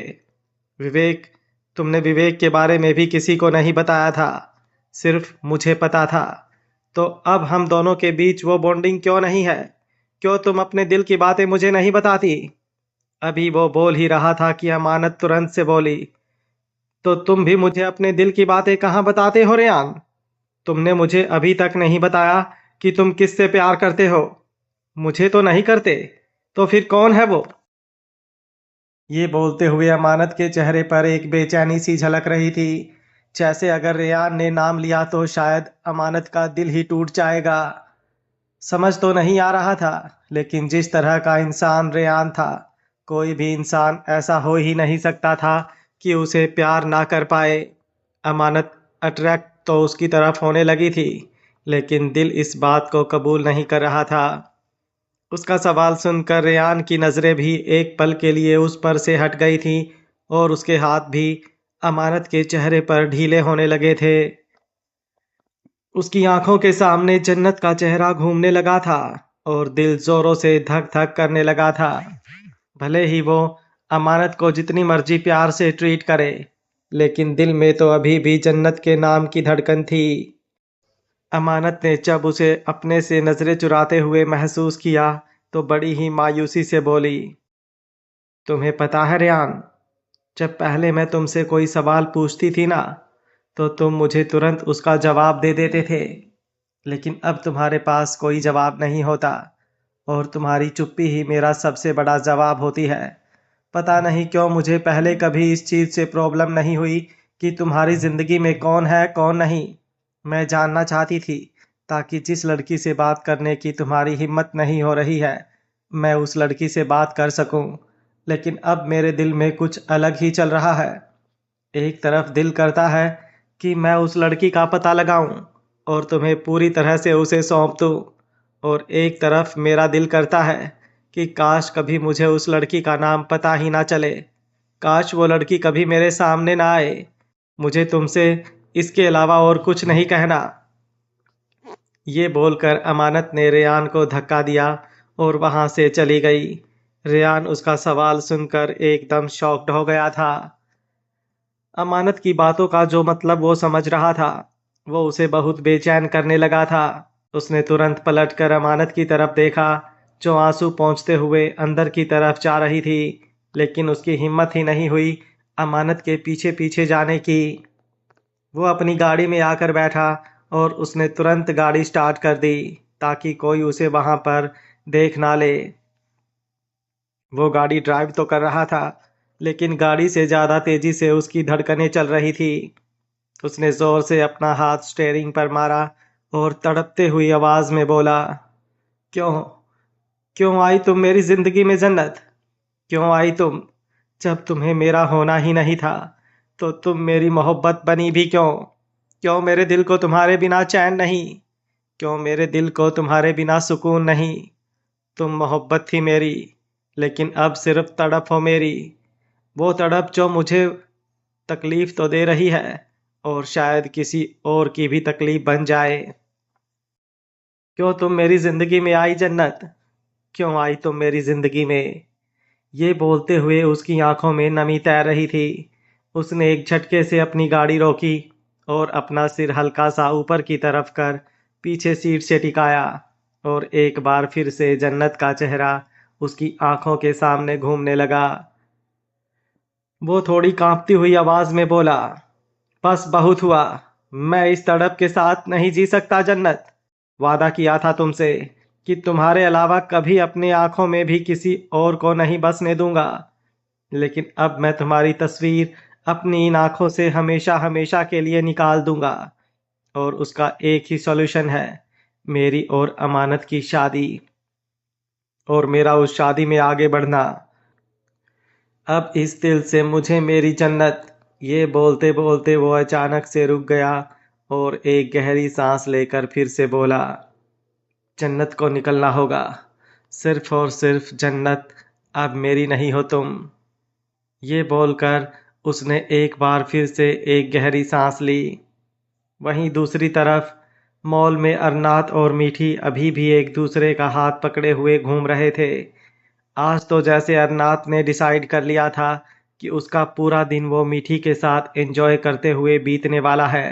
विवेक, तुमने विवेक के बारे में भी किसी को नहीं बताया था, सिर्फ मुझे पता था। तो अब हम दोनों के बीच वो बॉन्डिंग क्यों नहीं है? क्यों तुम अपने दिल की बातें मुझे नहीं बताती? अभी वो बोल ही रहा था कि अमानत तुरंत से बोली, तो तुम भी मुझे अपने दिल की बातें कहाँ बताते हो रेयान? तुमने मुझे अभी तक नहीं बताया कि तुम किससे प्यार करते हो। मुझे तो नहीं करते, तो फिर कौन है वो? ये बोलते हुए अमानत के चेहरे पर एक बेचैनी सी झलक रही थी, जैसे अगर रेयान ने नाम लिया तो शायद अमानत का दिल ही टूट जाएगा। समझ तो नहीं आ रहा था, लेकिन जिस तरह का इंसान रेयान था, कोई भी इंसान ऐसा हो ही नहीं सकता था कि उसे प्यार ना कर पाए। अमानत अट्रैक्ट तो उसकी तरफ होने लगी थी, लेकिन दिल इस बात को कबूल नहीं कर रहा था। उसका सवाल सुनकर रेयान की नज़रें भी एक पल के लिए उस पर से हट गई थी, और उसके हाथ भी अमानत के चेहरे पर ढीले होने लगे थे। उसकी आंखों के सामने जन्नत का चेहरा घूमने लगा था, और दिल जोरों से धक धक करने लगा था। भले ही वो अमानत को जितनी मर्जी प्यार से ट्रीट करे, लेकिन दिल में तो अभी भी जन्नत के नाम की धड़कन थी। अमानत ने जब उसे अपने से नजरें चुराते हुए महसूस किया तो बड़ी ही मायूसी से बोली, तुम्हें पता है रेयान, जब पहले मैं तुमसे कोई सवाल पूछती थी ना, तो तुम मुझे तुरंत उसका जवाब दे देते थे। लेकिन अब तुम्हारे पास कोई जवाब नहीं होता, और तुम्हारी चुप्पी ही मेरा सबसे बड़ा जवाब होती है। पता नहीं क्यों मुझे पहले कभी इस चीज़ से प्रॉब्लम नहीं हुई कि तुम्हारी ज़िंदगी में कौन है कौन नहीं। मैं जानना चाहती थी, ताकि जिस लड़की से बात करने की तुम्हारी हिम्मत नहीं हो रही है, मैं उस लड़की से बात कर सकूं। लेकिन अब मेरे दिल में कुछ अलग ही चल रहा है। एक तरफ दिल करता है कि मैं उस लड़की का पता लगाऊं और तुम्हें पूरी तरह से उसे सौंप दूं, और एक तरफ मेरा दिल करता है कि काश कभी मुझे उस लड़की का नाम पता ही ना चले। काश वो लड़की कभी मेरे सामने ना आए। मुझे तुमसे इसके अलावा और कुछ नहीं कहना। ये बोलकर अमानत ने रेयान को धक्का दिया और वहां से चली गई। रेयान उसका सवाल सुनकर एकदम शॉक्ड हो गया था। अमानत की बातों का जो मतलब वो समझ रहा था, वो उसे बहुत बेचैन करने लगा था। उसने तुरंत पलटकर अमानत की तरफ देखा, जो आंसू पोंछते हुए अंदर की तरफ जा रही थी, लेकिन उसकी हिम्मत ही नहीं हुई अमानत के पीछे पीछे जाने की। वो अपनी गाड़ी में आकर बैठा, और उसने तुरंत गाड़ी स्टार्ट कर दी ताकि कोई उसे वहां पर देख ना ले। वो गाड़ी ड्राइव तो कर रहा था, लेकिन गाड़ी से ज़्यादा तेजी से उसकी धड़कनें चल रही थी। उसने जोर से अपना हाथ स्टेयरिंग पर मारा और तड़पते हुई आवाज में बोला, क्यों क्यों आई तुम मेरी जिंदगी में जन्नत? क्यों आई तुम? जब तुम्हें मेरा होना ही नहीं था, तो तुम मेरी मोहब्बत बनी भी क्यों? क्यों मेरे दिल को तुम्हारे बिना चैन नहीं? क्यों मेरे दिल को तुम्हारे बिना सुकून नहीं? तुम मोहब्बत थी मेरी, लेकिन अब सिर्फ तड़प हो मेरी। वो तड़प जो मुझे तकलीफ तो दे रही है और शायद किसी और की भी तकलीफ बन जाए। क्यों तुम मेरी जिंदगी में आई जन्नत? क्यों आई तुम मेरी जिंदगी में? ये बोलते हुए उसकी आंखों में नमी तैर रही थी। उसने एक झटके से अपनी गाड़ी रोकी और अपना सिर हल्का सा ऊपर की तरफ कर पीछे सीट से टिकाया और एक बार फिर से जन्नत का चेहरा उसकी आंखों के सामने घूमने लगा। वो थोड़ी कांपती हुई आवाज में बोला, बस बहुत हुआ। मैं इस तड़प के साथ नहीं जी सकता जन्नत। वादा किया था तुमसे कि तुम्हारे अलावा कभी अपनी आंखों में भी किसी और को नहीं बसने दूंगा। लेकिन अब मैं तुम्हारी तस्वीर अपनी इन आंखों से हमेशा हमेशा के लिए निकाल दूंगा। और उसका एक ही सॉल्यूशन है, मेरी और अमानत की शादी और मेरा उस शादी में आगे बढ़ना। अब इस दिल से मुझे मेरी जन्नत। ये बोलते बोलते वो अचानक से रुक गया और एक गहरी सांस लेकर फिर से बोला, जन्नत को निकलना होगा, सिर्फ और सिर्फ जन्नत। अब मेरी नहीं हो तुम। ये बोलकर उसने एक बार फिर से एक गहरी सांस ली। वहीं दूसरी तरफ मॉल में अरनाथ और मीठी अभी भी एक दूसरे का हाथ पकड़े हुए घूम रहे थे। आज तो जैसे अरनाथ ने डिसाइड कर लिया था कि उसका पूरा दिन वो मीठी के साथ एंजॉय करते हुए बीतने वाला है।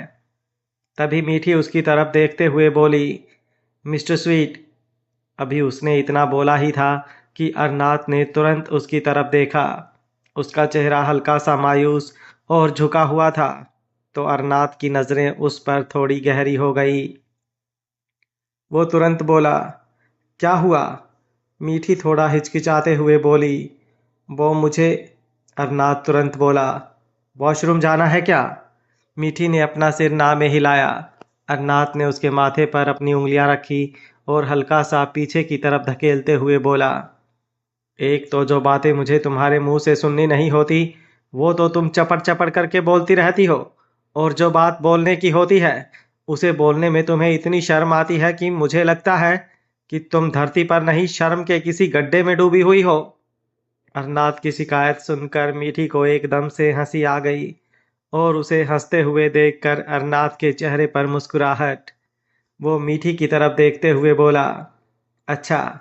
तभी मीठी उसकी तरफ देखते हुए बोली, मिस्टर स्वीट। अभी उसने इतना बोला ही था कि अरनाथ ने तुरंत उसकी तरफ देखा। उसका चेहरा हल्का सा मायूस और झुका हुआ था, तो अरनाथ की नजरें उस पर थोड़ी गहरी हो गई। वो तुरंत बोला, क्या हुआ? मीठी थोड़ा हिचकिचाते हुए बोली, वो मुझे। अरनाथ तुरंत बोला, वॉशरूम जाना है क्या? मीठी ने अपना सिर ना में हिलाया। अरनाथ ने उसके माथे पर अपनी उंगलियां रखी और हल्का सा पीछे की तरफ धकेलते हुए बोला, एक तो जो बातें मुझे तुम्हारे मुंह से सुननी नहीं होती वो तो तुम चपड़ चपड़ करके बोलती रहती हो, और जो बात बोलने की होती है उसे बोलने में तुम्हें इतनी शर्म आती है कि मुझे लगता है कि तुम धरती पर नहीं शर्म के किसी गड्ढे में डूबी हुई हो। अरनाथ की शिकायत सुनकर मीठी को एकदम से हंसी आ गई और उसे हंसते हुए देखकर अरनाथ के चेहरे पर मुस्कुराहट। वो मीठी की तरफ देखते हुए बोला, अच्छा,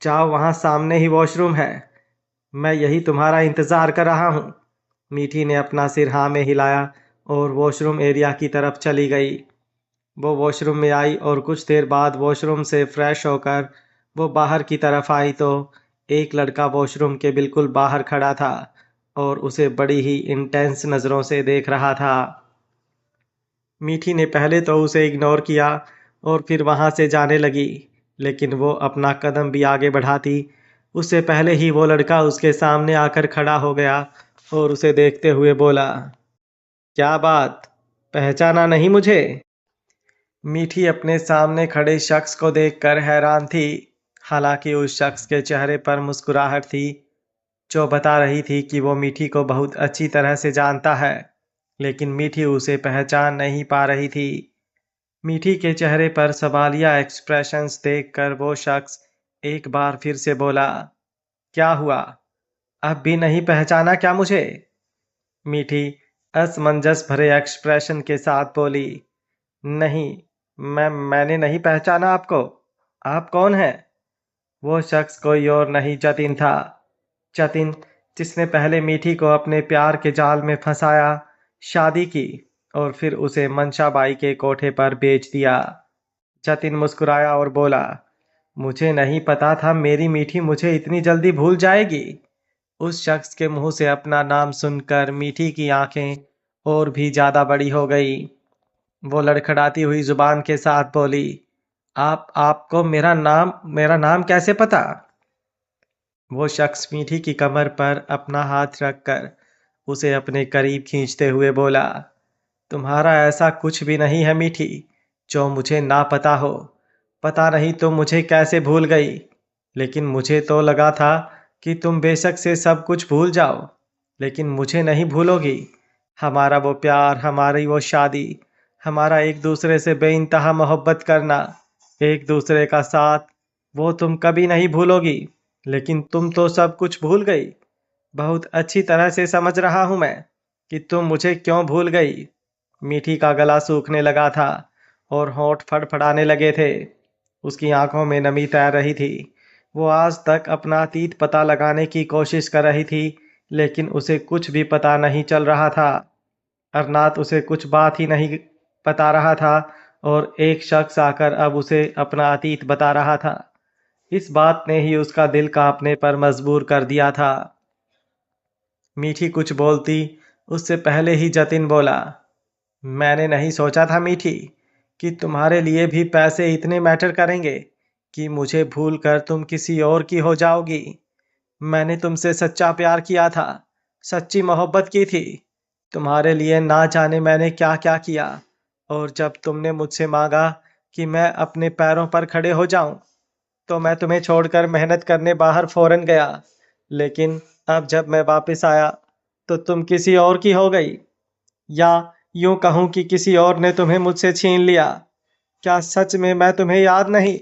जाओ, वहां सामने ही वॉशरूम है, मैं यही तुम्हारा इंतजार कर रहा हूँ। मीठी ने अपना सिर हाँ में हिलाया और वॉशरूम एरिया की तरफ चली गई। वो वॉशरूम में आई और कुछ देर बाद वॉशरूम से फ्रेश होकर वो बाहर की तरफ आई तो एक लड़का वॉशरूम के बिल्कुल बाहर खड़ा था और उसे बड़ी ही इंटेंस नज़रों से देख रहा था। मीठी ने पहले तो उसे इग्नोर किया और फिर वहां से जाने लगी, लेकिन वो अपना कदम भी आगे बढ़ाती उससे पहले ही वो लड़का उसके सामने आकर खड़ा हो गया और उसे देखते हुए बोला, क्या बात, पहचाना नहीं मुझे? मीठी अपने सामने खड़े शख्स को देखकर हैरान थी। हालांकि उस शख्स के चेहरे पर मुस्कुराहट थी जो बता रही थी कि वो मीठी को बहुत अच्छी तरह से जानता है, लेकिन मीठी उसे पहचान नहीं पा रही थी। मीठी के चेहरे पर सवालिया एक्सप्रेशंस देखकर वो शख्स एक बार फिर से बोला, क्या हुआ, अब भी नहीं पहचाना क्या मुझे? मीठी असमंजस भरे एक्सप्रेशन के साथ बोली, नहीं, मैंने नहीं पहचाना आपको। आप कौन हैं? वो शख्स कोई और नहीं, जतिन था। जतिन, जिसने पहले मीठी को अपने प्यार के जाल में फंसाया, शादी की और फिर उसे मंशाबाई के कोठे पर बेच दिया। जतिन मुस्कुराया और बोला, मुझे नहीं पता था मेरी मीठी मुझे इतनी जल्दी भूल जाएगी। उस शख्स के मुंह से अपना नाम सुनकर मीठी की आंखें और भी ज्यादा बड़ी हो गई। वो लड़खड़ाती हुई जुबान के साथ बोली, आपको मेरा नाम कैसे पता? वो शख्स मीठी की कमर पर अपना हाथ रखकर उसे अपने करीब खींचते हुए बोला, तुम्हारा ऐसा कुछ भी नहीं है मीठी जो मुझे ना पता हो। पता नहीं तुम मुझे कैसे भूल गई, लेकिन मुझे तो लगा था कि तुम बेशक से सब कुछ भूल जाओ, लेकिन मुझे नहीं भूलोगी। हमारा वो प्यार, हमारी वो शादी, हमारा एक दूसरे से बेइंतहा मोहब्बत करना, एक दूसरे का साथ, वो तुम कभी नहीं भूलोगी। लेकिन तुम तो सब कुछ भूल गई। बहुत अच्छी तरह से समझ रहा हूं मैं कि तुम मुझे क्यों भूल गई। मीठी का गला सूखने लगा था और होंठ फड़फड़ाने लगे थे। उसकी आंखों में नमी तैर रही थी। वो आज तक अपना अतीत पता लगाने की कोशिश कर रही थी, लेकिन उसे कुछ भी पता नहीं चल रहा था। अरनाथ उसे कुछ बात ही नहीं बता रहा था और एक शख्स आकर अब उसे अपना अतीत बता रहा था। इस बात ने ही उसका दिल कांपने पर मजबूर कर दिया था। मीठी कुछ बोलती उससे पहले ही जतिन बोला, मैंने नहीं सोचा था मीठी कि तुम्हारे लिए भी पैसे इतने मैटर करेंगे कि मुझे भूल कर तुम किसी और की हो जाओगी। मैंने तुमसे सच्चा प्यार किया था, सच्ची मोहब्बत की थी। तुम्हारे लिए ना जाने मैंने क्या क्या किया। और जब तुमने मुझसे मांगा कि मैं अपने पैरों पर खड़े हो जाऊं, तो मैं तुम्हें छोड़कर मेहनत करने बाहर फौरन गया। लेकिन अब जब मैं वापस आया तो तुम किसी और की हो गई, या यूं कहूं कि किसी और ने तुम्हें मुझसे छीन लिया। क्या सच में मैं तुम्हें याद नहीं?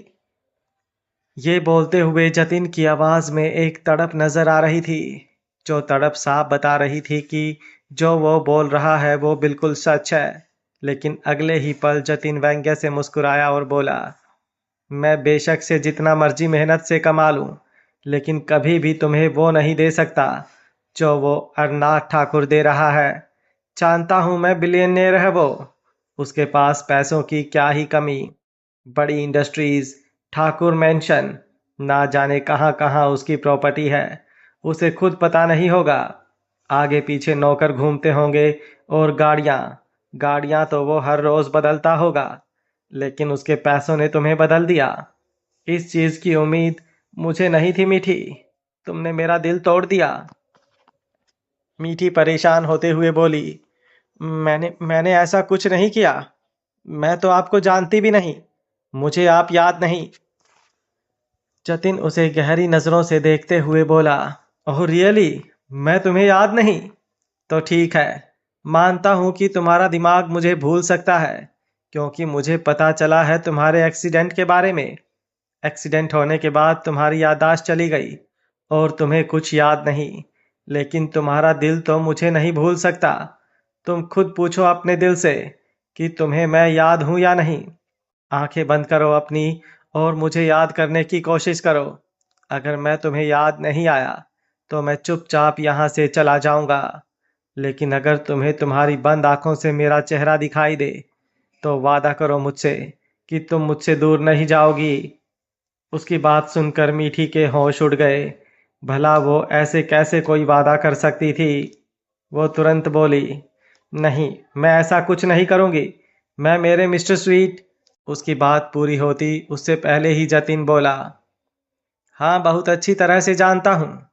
ये बोलते हुए जतिन की आवाज में एक तड़प नजर आ रही थी, जो तड़प साफ बता रही थी कि जो वो बोल रहा है वो बिल्कुल सच है। लेकिन अगले ही पल जतिन व्यंग्य से मुस्कुराया और बोला, मैं बेशक से जितना मर्जी मेहनत से कमा लूं, लेकिन कभी भी तुम्हें वो नहीं दे सकता जो वो अरनाथ ठाकुर दे रहा है। जानता हूं मैं बिलियनियर है वो। उसके पास पैसों की क्या ही कमी। बड़ी इंडस्ट्रीज, ठाकुर मैंशन, ना जाने कहां कहां उसकी प्रॉपर्टी है। उसे खुद पता नहीं होगा। आगे पीछे नौकर घूमते होंगे और गाड़ियां गाड़ियां तो वो हर रोज बदलता होगा। लेकिन उसके पैसों ने तुम्हें बदल दिया। इस चीज की उम्मीद मुझे नहीं थी मीठी। तुमने मेरा दिल तोड़ दिया। मीठी परेशान होते हुए बोली, मैंने ऐसा कुछ नहीं किया। मैं तो आपको जानती भी नहीं। मुझे आप याद नहीं। जतिन उसे गहरी नजरों से देखते हुए बोला, ओह रियली? मैं तुम्हें याद नहीं? तो ठीक है। मानता हूं कि तुम्हारा दिमाग मुझे भूल सकता है, क्योंकि मुझे पता चला है तुम्हारे एक्सीडेंट के बारे में। एक्सीडेंट होने के बाद तुम्हारी याददाश्त चली गई और तुम्हें कुछ याद नहीं। लेकिन तुम्हारा दिल तो मुझे नहीं भूल सकता। तुम खुद पूछो अपने दिल से कि तुम्हें मैं याद हूं या नहीं। आंखें बंद करो अपनी और मुझे याद करने की कोशिश करो। अगर मैं तुम्हें याद नहीं आया तो मैं चुपचाप यहाँ से चला जाऊंगा। लेकिन अगर तुम्हें तुम्हारी बंद आंखों से मेरा चेहरा दिखाई दे तो वादा करो मुझसे कि तुम मुझसे दूर नहीं जाओगी। उसकी बात सुनकर मीठी के होश उड़ गए। भला वो ऐसे कैसे कोई वादा कर सकती थी? वो तुरंत बोली, नहीं, मैं ऐसा कुछ नहीं करूंगी। मैं मेरे मिस्टर स्वीट। उसकी बात पूरी होती उससे पहले ही जतिन बोला, हाँ, बहुत अच्छी तरह से जानता हूँ।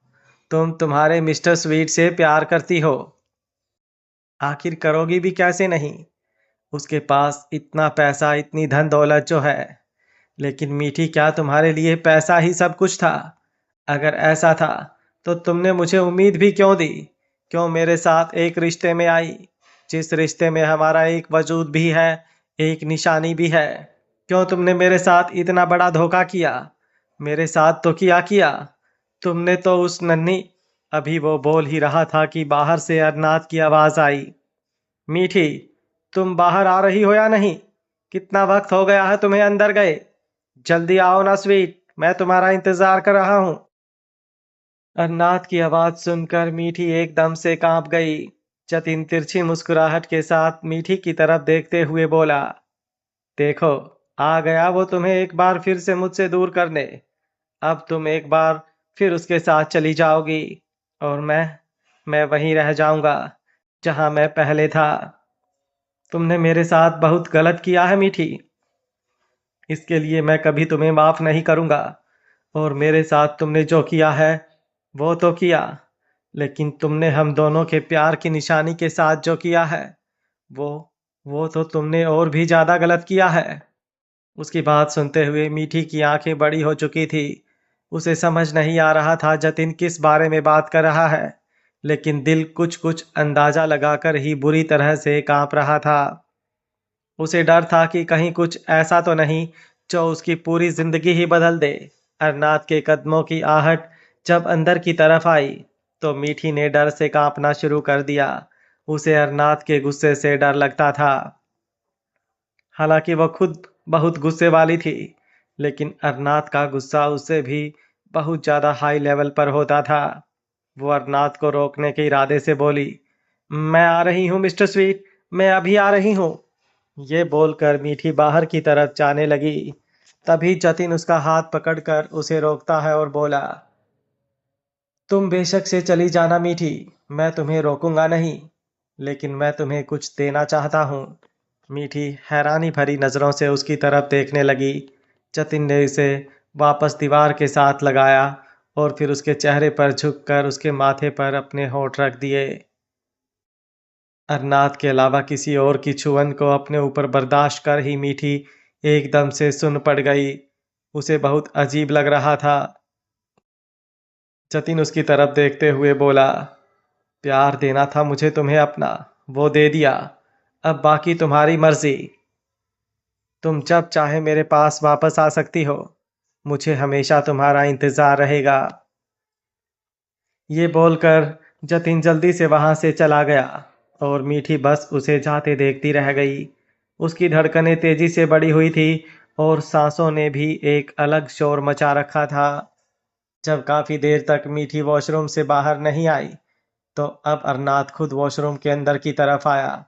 तुम तुम्हारे मिस्टर स्वीट से प्यार करती हो। आखिर करोगी भी कैसे नहीं? उसके पास इतना पैसा, इतनी धन दौलत जो है। लेकिन मीठी, क्या तुम्हारे लिए पैसा ही सब कुछ था? अगर ऐसा था तो तुमने मुझे उम्मीद भी क्यों दी? क्यों मेरे साथ एक रिश्ते में आई, जिस रिश्ते में हमारा एक वजूद भी है, एक निशानी भी है? क्यों तुमने मेरे साथ इतना बड़ा धोखा किया? मेरे साथ तो किया किया तुमने तो उस नन्ही। अभी वो बोल ही रहा था कि बाहर से अरनाथ की आवाज आई, मीठी, तुम बाहर आ रही हो या नहीं? कितना वक्त हो गया है तुम्हें अंदर गए? जल्दी आओ ना स्वीट, मैं तुम्हारा इंतजार कर रहा हूं। अरनाथ की आवाज सुनकर मीठी एकदम से कांप गई। जतिन तिरछी मुस्कुराहट के साथ मीठी की तरफ देखते हुए बोला, देखो, आ गया वो तुम्हें एक बार फिर से मुझसे दूर करने। अब तुम एक बार फिर उसके साथ चली जाओगी और मैं वहीं रह जाऊंगा जहां मैं पहले था। तुमने मेरे साथ बहुत गलत किया है मीठी। इसके लिए मैं कभी तुम्हें माफ नहीं करूंगा। और मेरे साथ तुमने जो किया है वो तो किया, लेकिन तुमने हम दोनों के प्यार की निशानी के साथ जो किया है वो वो तो तुमने और भी ज्यादा गलत किया है। उसकी बात सुनते हुए मीठी की आंखें बड़ी हो चुकी थी। उसे समझ नहीं आ रहा था जतिन किस बारे में बात कर रहा है, लेकिन दिल कुछ कुछ अंदाजा लगाकर ही बुरी तरह से कांप रहा था। उसे डर था कि कहीं कुछ ऐसा तो नहीं जो उसकी पूरी जिंदगी ही बदल दे। अरनाथ के कदमों की आहट जब अंदर की तरफ आई तो मीठी ने डर से कांपना शुरू कर दिया। उसे अरनाथ के गुस्से से डर लगता था। हालांकि वह खुद बहुत गुस्से वाली थी, लेकिन अरनाथ का गुस्सा उससे भी बहुत ज्यादा हाई लेवल पर होता था। वो अरनाथ को रोकने के इरादे से बोली, मैं आ रही हूँ मिस्टर स्वीट, मैं अभी आ रही हूँ। ये बोलकर मीठी बाहर की तरफ जाने लगी। तभी जतिन उसका हाथ पकड़कर उसे रोकता है और बोला, तुम बेशक से चली जाना मीठी, मैं तुम्हें रोकूंगा नहीं, लेकिन मैं तुम्हें कुछ देना चाहता हूँ। मीठी हैरानी भरी नजरों से उसकी तरफ देखने लगी। जतिन ने इसे वापस दीवार के साथ लगाया और फिर उसके चेहरे पर झुककर उसके माथे पर अपने होंठ रख दिए। अरनाथ के अलावा किसी और की छुअन को अपने ऊपर बर्दाश्त कर ही मीठी एकदम से सुन्न पड़ गई। उसे बहुत अजीब लग रहा था। जतिन उसकी तरफ देखते हुए बोला, प्यार देना था मुझे तुम्हें अपना, वो दे दिया, अब बाकी तुम्हारी मर्जी। तुम जब चाहे मेरे पास वापस आ सकती हो, मुझे हमेशा तुम्हारा इंतजार रहेगा। ये बोलकर जतिन जल्दी से वहां से चला गया और मीठी बस उसे जाते देखती रह गई। उसकी धड़कनें तेजी से बढ़ी हुई थी और सांसों ने भी एक अलग शोर मचा रखा था। जब काफी देर तक मीठी वॉशरूम से बाहर नहीं आई, तो अब अरनाथ खुद वॉशरूम के अंदर की तरफ आया।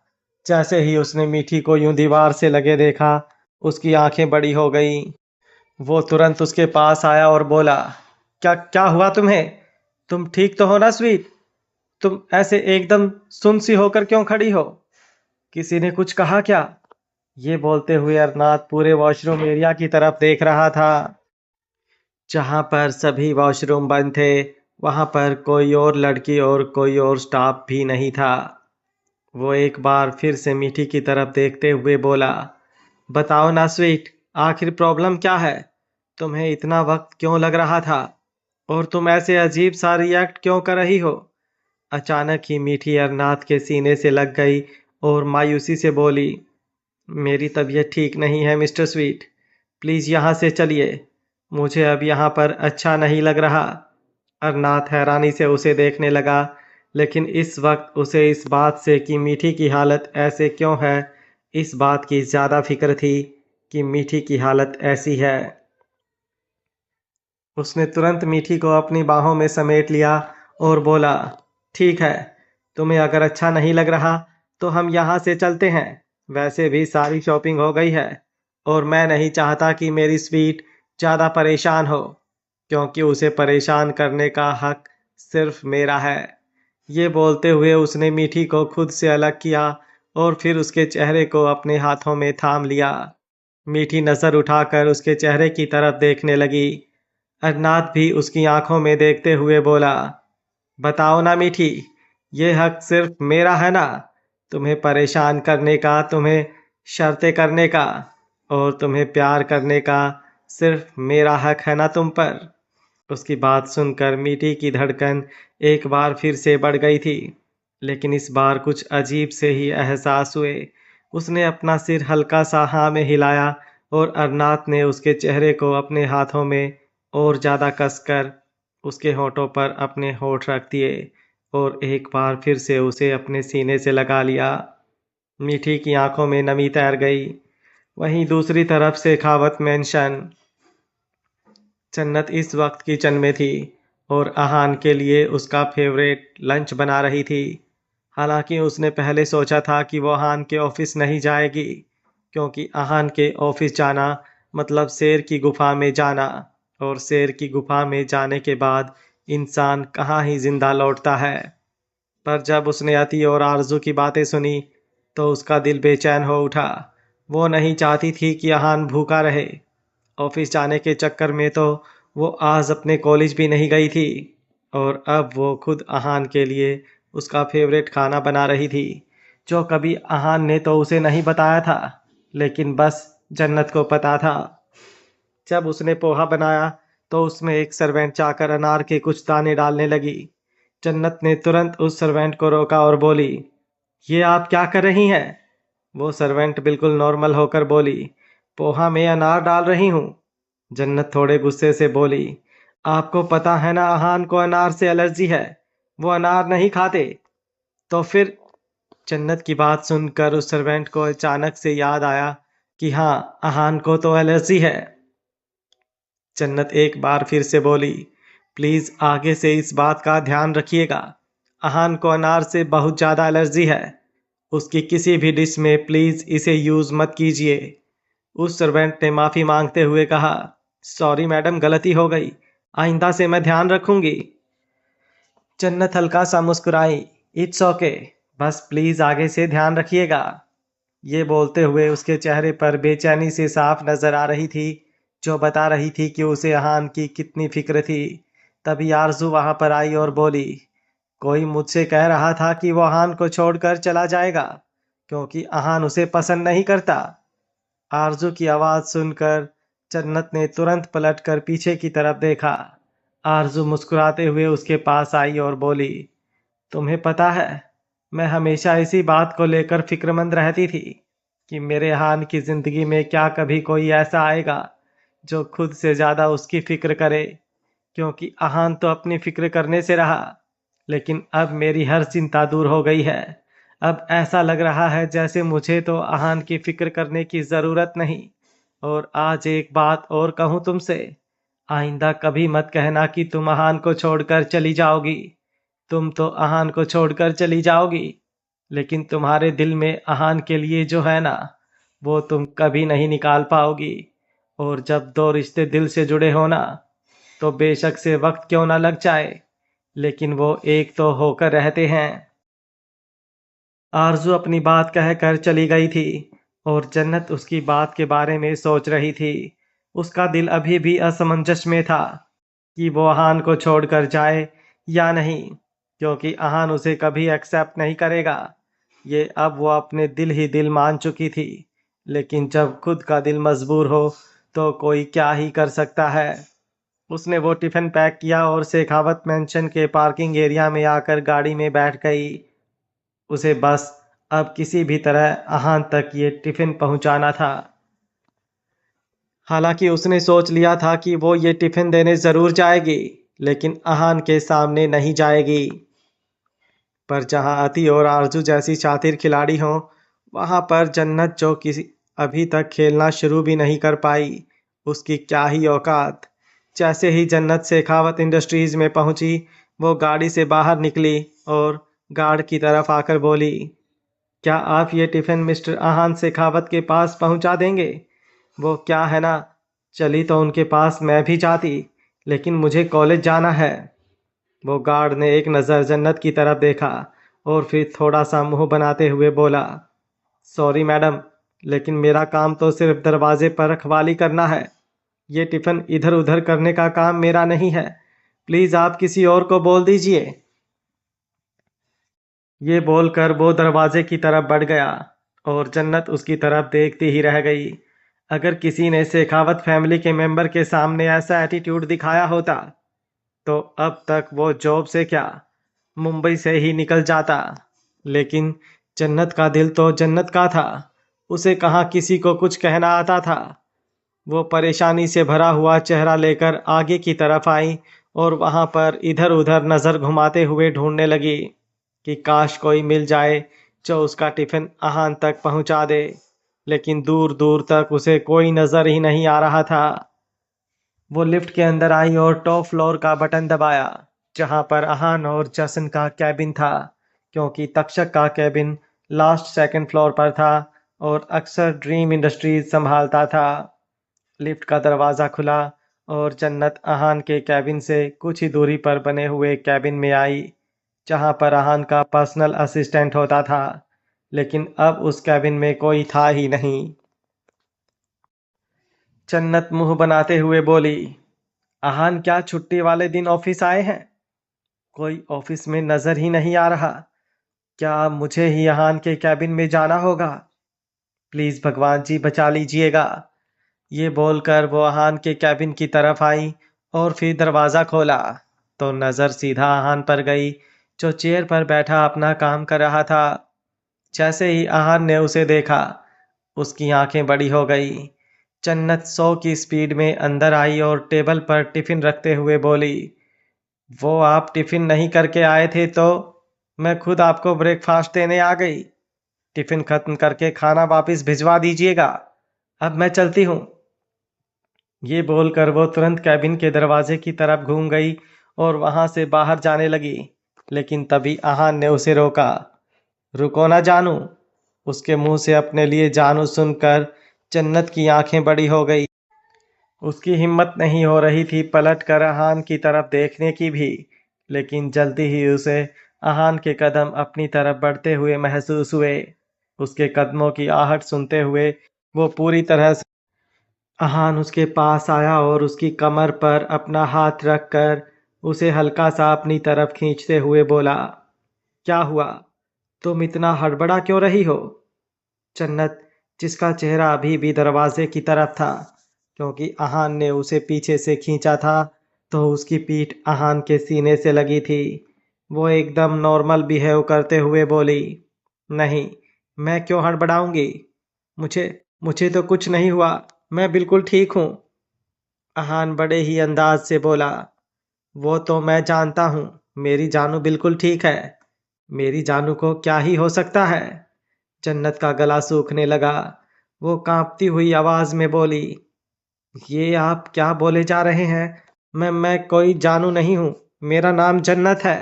जैसे ही उसने मीठी को यूं दीवार से लगे देखा, उसकी आंखें बड़ी हो गईं। वो तुरंत उसके पास आया और बोला, क्या क्या हुआ तुम्हें? तुम ठीक तो हो ना स्वीट? तुम ऐसे एकदम सुन सी होकर क्यों खड़ी हो? किसी ने कुछ कहा क्या? ये बोलते हुए अरनाथ पूरे वॉशरूम एरिया की तरफ देख रहा था। जहां पर सभी वॉशरूम बंद थे, वहां पर कोई और लड़की और कोई और स्टाफ भी नहीं था। वो एक बार फिर से मीठी की तरफ देखते हुए बोला, बताओ ना स्वीट, आखिर प्रॉब्लम क्या है? तुम्हें इतना वक्त क्यों लग रहा था? और तुम ऐसे अजीब सा रिएक्ट क्यों कर रही हो? अचानक ही मीठी अरनाथ के सीने से लग गई और मायूसी से बोली, मेरी तबीयत ठीक नहीं है मिस्टर स्वीट, प्लीज़ यहाँ से चलिए, मुझे अब यहाँ पर अच्छा नहीं लग रहा। अरनाथ हैरानी से उसे देखने लगा, लेकिन इस वक्त उसे इस बात से कि मीठी की हालत ऐसे क्यों है, इस बात की ज़्यादा फिक्र थी कि मीठी की हालत ऐसी है। उसने तुरंत मीठी को अपनी बाहों में समेट लिया और बोला, ठीक है, तुम्हें अगर अच्छा नहीं लग रहा तो हम यहाँ से चलते हैं। वैसे भी सारी शॉपिंग हो गई है और मैं नहीं चाहता कि मेरी स्वीट ज़्यादा परेशान हो, क्योंकि उसे परेशान करने का हक सिर्फ मेरा है। ये बोलते हुए उसने मीठी को खुद से अलग किया और फिर उसके चेहरे को अपने हाथों में थाम लिया। मीठी नजर उठाकर उसके चेहरे की तरफ देखने लगी। अरनाथ भी उसकी आंखों में देखते हुए बोला, बताओ ना मीठी, ये हक सिर्फ मेरा है ना, तुम्हें परेशान करने का, तुम्हें शर्तें करने का और तुम्हें प्यार करने का सिर्फ मेरा हक है ना तुम पर? उसकी बात सुनकर मीठी की धड़कन एक बार फिर से बढ़ गई थी, लेकिन इस बार कुछ अजीब से ही एहसास हुए। उसने अपना सिर हल्का सा हाँ में हिलाया और अरनाथ ने उसके चेहरे को अपने हाथों में और ज्यादा कसकर उसके होठों पर अपने होठ रख दिए और एक बार फिर से उसे अपने सीने से लगा लिया। मीठी की आंखों में नमी तैर गई। वहीं दूसरी तरफ शेखावत मेंशन, जन्नत इस वक्त किचन में थी और अहान के लिए उसका फेवरेट लंच बना रही थी। हालांकि उसने पहले सोचा था कि वो अहान के ऑफिस नहीं जाएगी, क्योंकि अहान के ऑफिस जाना मतलब शेर की गुफा में जाना, और शेर की गुफा में जाने के बाद इंसान कहाँ ही जिंदा लौटता है। पर जब उसने अति और आरजू की बातें सुनी, तो उसका दिल बेचैन हो उठा। वो नहीं चाहती थी कि अहान भूखा रहे। ऑफिस जाने के चक्कर में तो वो आज अपने कॉलेज भी नहीं गई थी और अब वो खुद अहान के लिए उसका फेवरेट खाना बना रही थी, जो कभी अहान ने तो उसे नहीं बताया था, लेकिन बस जन्नत को पता था। जब उसने पोहा बनाया तो उसमें एक सर्वेंट जाकर अनार के कुछ दाने डालने लगी। जन्नत ने तुरंत उस सर्वेंट को रोका और बोली, ये आप क्या कर रही हैं? वो सर्वेंट बिल्कुल नॉर्मल होकर बोली, पोहा में अनार डाल रही हूँ। जन्नत थोड़े गुस्से से बोली, आपको पता है ना अहान को अनार से एलर्जी है, वो अनार नहीं खाते। तो फिर? जन्नत की बात सुनकर उस सर्वेंट को अचानक से याद आया कि हाँ, अहान को तो एलर्जी है। जन्नत एक बार फिर से बोली, प्लीज आगे से इस बात का ध्यान रखिएगा। अहान को अनार से बहुत ज्यादा एलर्जी है। उसकी किसी भी डिश में प्लीज इसे यूज मत कीजिए। उस सर्वेंट ने माफी मांगते हुए कहा, सॉरी मैडम, गलती हो गई, आइंदा से मैं ध्यान रखूंगी। जन्नत हल्का सा मुस्कुराई, इट्स ओके, बस प्लीज आगे से ध्यान रखिएगा। ये बोलते हुए उसके चेहरे पर बेचैनी से साफ नजर आ रही थी, जो बता रही थी कि उसे अहान की कितनी फिक्र थी। तभी आरजू वहां पर आई और बोली, कोई मुझसे कह रहा था कि वो अहान को छोड़कर चला जाएगा क्योंकि अहान उसे पसंद नहीं करता। आरजू की आवाज सुनकर जन्नत ने तुरंत पलटकर पीछे की तरफ देखा। आरजू मुस्कुराते हुए उसके पास आई और बोली, तुम्हें पता है, मैं हमेशा इसी बात को लेकर फिक्रमंद रहती थी कि मेरे हान की जिंदगी में क्या कभी कोई ऐसा आएगा जो खुद से ज्यादा उसकी फिक्र करे, क्योंकि अहान तो अपनी फिक्र करने से रहा। लेकिन अब मेरी हर चिंता दूर हो गई है। अब ऐसा लग रहा है जैसे मुझे तो अहान की फिक्र करने की जरूरत नहीं। और आज एक बात और कहूं तुमसे, आइंदा कभी मत कहना कि तुम अहान को छोड़कर चली जाओगी। तुम तो अहान को छोड़कर चली जाओगी, लेकिन तुम्हारे दिल में अहान के लिए जो है ना, वो तुम कभी नहीं निकाल पाओगी। और जब दो रिश्ते दिल से जुड़े हो ना, तो बेशक से वक्त क्यों ना लग जाए, लेकिन वो एक तो होकर रहते हैं। आरजू अपनी बात कहकर चली गई थी और जन्नत उसकी बात के बारे में सोच रही थी। उसका दिल अभी भी असमंजस में था कि वो अहान को छोड़कर जाए या नहीं, क्योंकि अहान उसे कभी एक्सेप्ट नहीं करेगा। ये अब वो अपने दिल ही दिल मान चुकी थी, लेकिन जब खुद का दिल मजबूर हो तो कोई क्या ही कर सकता है। उसने वो टिफिन पैक किया और शेखावत मेंशन के पार्किंग एरिया में आकर गाड़ी में बैठ गई। उसे बस अब किसी भी तरह अहान तक ये टिफिन पहुंचाना था। हालांकि उसने सोच लिया था कि वो ये टिफिन देने जरूर जाएगी, लेकिन अहान के सामने नहीं जाएगी। पर जहां अति और आरजू जैसी शातिर खिलाड़ी हों, वहां पर जन्नत जो किसी अभी तक खेलना शुरू भी नहीं कर पाई, उसकी क्या ही औकात। जैसे ही जन्नत शेखावत इंडस्ट्रीज में पहुंची, वो गाड़ी से बाहर निकली और गार्ड की तरफ आकर बोली, क्या आप ये टिफिन मिस्टर आहान शेखावत के पास पहुंचा देंगे? वो क्या है ना, चली तो उनके पास मैं भी जाती, लेकिन मुझे कॉलेज जाना है। वो गार्ड ने एक नज़र जन्नत की तरफ देखा और फिर थोड़ा सा मुंह बनाते हुए बोला, सॉरी मैडम, लेकिन मेरा काम तो सिर्फ दरवाजे पर रखवाली करना है। ये टिफिन इधर उधर करने का काम मेरा नहीं है। प्लीज आप किसी और को बोल दीजिए। ये बोलकर वो दरवाजे की तरफ बढ़ गया और जन्नत उसकी तरफ देखती ही रह गई। अगर किसी ने शेखावत फैमिली के मेंबर के सामने ऐसा एटीट्यूड दिखाया होता, तो अब तक वो जॉब से क्या, मुंबई से ही निकल जाता। लेकिन जन्नत का दिल तो जन्नत का था, उसे कहाँ किसी को कुछ कहना आता था। वो परेशानी से भरा हुआ चेहरा लेकर आगे की तरफ आई और वहां पर इधर उधर नजर घुमाते हुए ढूंढने लगी कि काश कोई मिल जाए जो उसका टिफिन अहान तक पहुंचा दे। लेकिन दूर दूर तक उसे कोई नजर ही नहीं आ रहा था। वो लिफ्ट के अंदर आई और टॉप फ्लोर का बटन दबाया, जहां पर अहान और जसन का कैबिन था, क्योंकि तक्षक का कैबिन लास्ट सेकंड फ्लोर पर था और अक्सर ड्रीम इंडस्ट्रीज संभालता था। लिफ्ट का दरवाज़ा खुला और जन्नत अहान के कैबिन से कुछ ही दूरी पर बने हुए कैबिन में आई, जहां पर अहान का पर्सनल असिस्टेंट होता था। लेकिन अब उस कैबिन में कोई था ही नहीं। जन्नत मुंह बनाते हुए बोली, अहान क्या छुट्टी वाले दिन ऑफिस आए हैं? कोई ऑफिस में नजर ही नहीं आ रहा। क्या मुझे ही अहान के कैबिन में जाना होगा? प्लीज भगवान जी बचा लीजिएगा। ये बोलकर वो अहान के कैबिन की तरफ आई और फिर दरवाज़ा खोला तो नज़र सीधा अहान पर गई, जो चेयर पर बैठा अपना काम कर रहा था। जैसे ही अहान ने उसे देखा, उसकी आंखें बड़ी हो गई। जन्नत 100 की स्पीड में अंदर आई और टेबल पर टिफिन रखते हुए बोली, वो आप टिफिन नहीं करके आए थे तो मैं खुद आपको ब्रेकफास्ट देने आ गई। टिफिन खत्म करके खाना वापस भिजवा दीजिएगा। अब मैं चलती हूँ। ये बोलकर वो तुरंत कैबिन के दरवाजे की तरफ घूम गई और वहां से बाहर जाने लगी। लेकिन तभी आहान ने उसे रोका। रुको ना जानू। उसके मुंह से अपने लिए जानू सुनकर जन्नत की आंखें बड़ी हो गई। उसकी हिम्मत नहीं हो रही थी पलट कर आहान की तरफ देखने की भी। लेकिन जल्दी ही उसे आहान के कदम अपनी तरफ बढ़ते हुए महसूस हुए। उसके कदमों की आहट सुनते हुए वो पूरी तरह से आहान उसके पास आया और उसकी कमर पर अपना हाथ रखकर उसे हल्का सा अपनी तरफ खींचते हुए बोला, क्या हुआ? तुम इतना हड़बड़ा क्यों रही हो? जन्नत, जिसका चेहरा अभी भी दरवाजे की तरफ था, क्योंकि आहान ने उसे पीछे से खींचा था, तो उसकी पीठ आहान के सीने से लगी थी। वो एकदम नॉर्मल बिहेव करते हुए बोली, नहीं, मैं क्यों हड़बड़ाऊंगी? मुझे मुझे तो कुछ नहीं हुआ। मैं बिल्कुल ठीक हूँ। आहान बड़े ही अंदाज से बोला, वो तो मैं जानता हूँ। मेरी जानू बिल्कुल ठीक है। मेरी जानू को क्या ही हो सकता है? जन्नत का गला सूखने लगा। वो कांपती हुई आवाज में बोली, ये आप क्या बोले जा रहे हैं? मैं कोई जानू नहीं हूँ। मेरा नाम जन्नत है।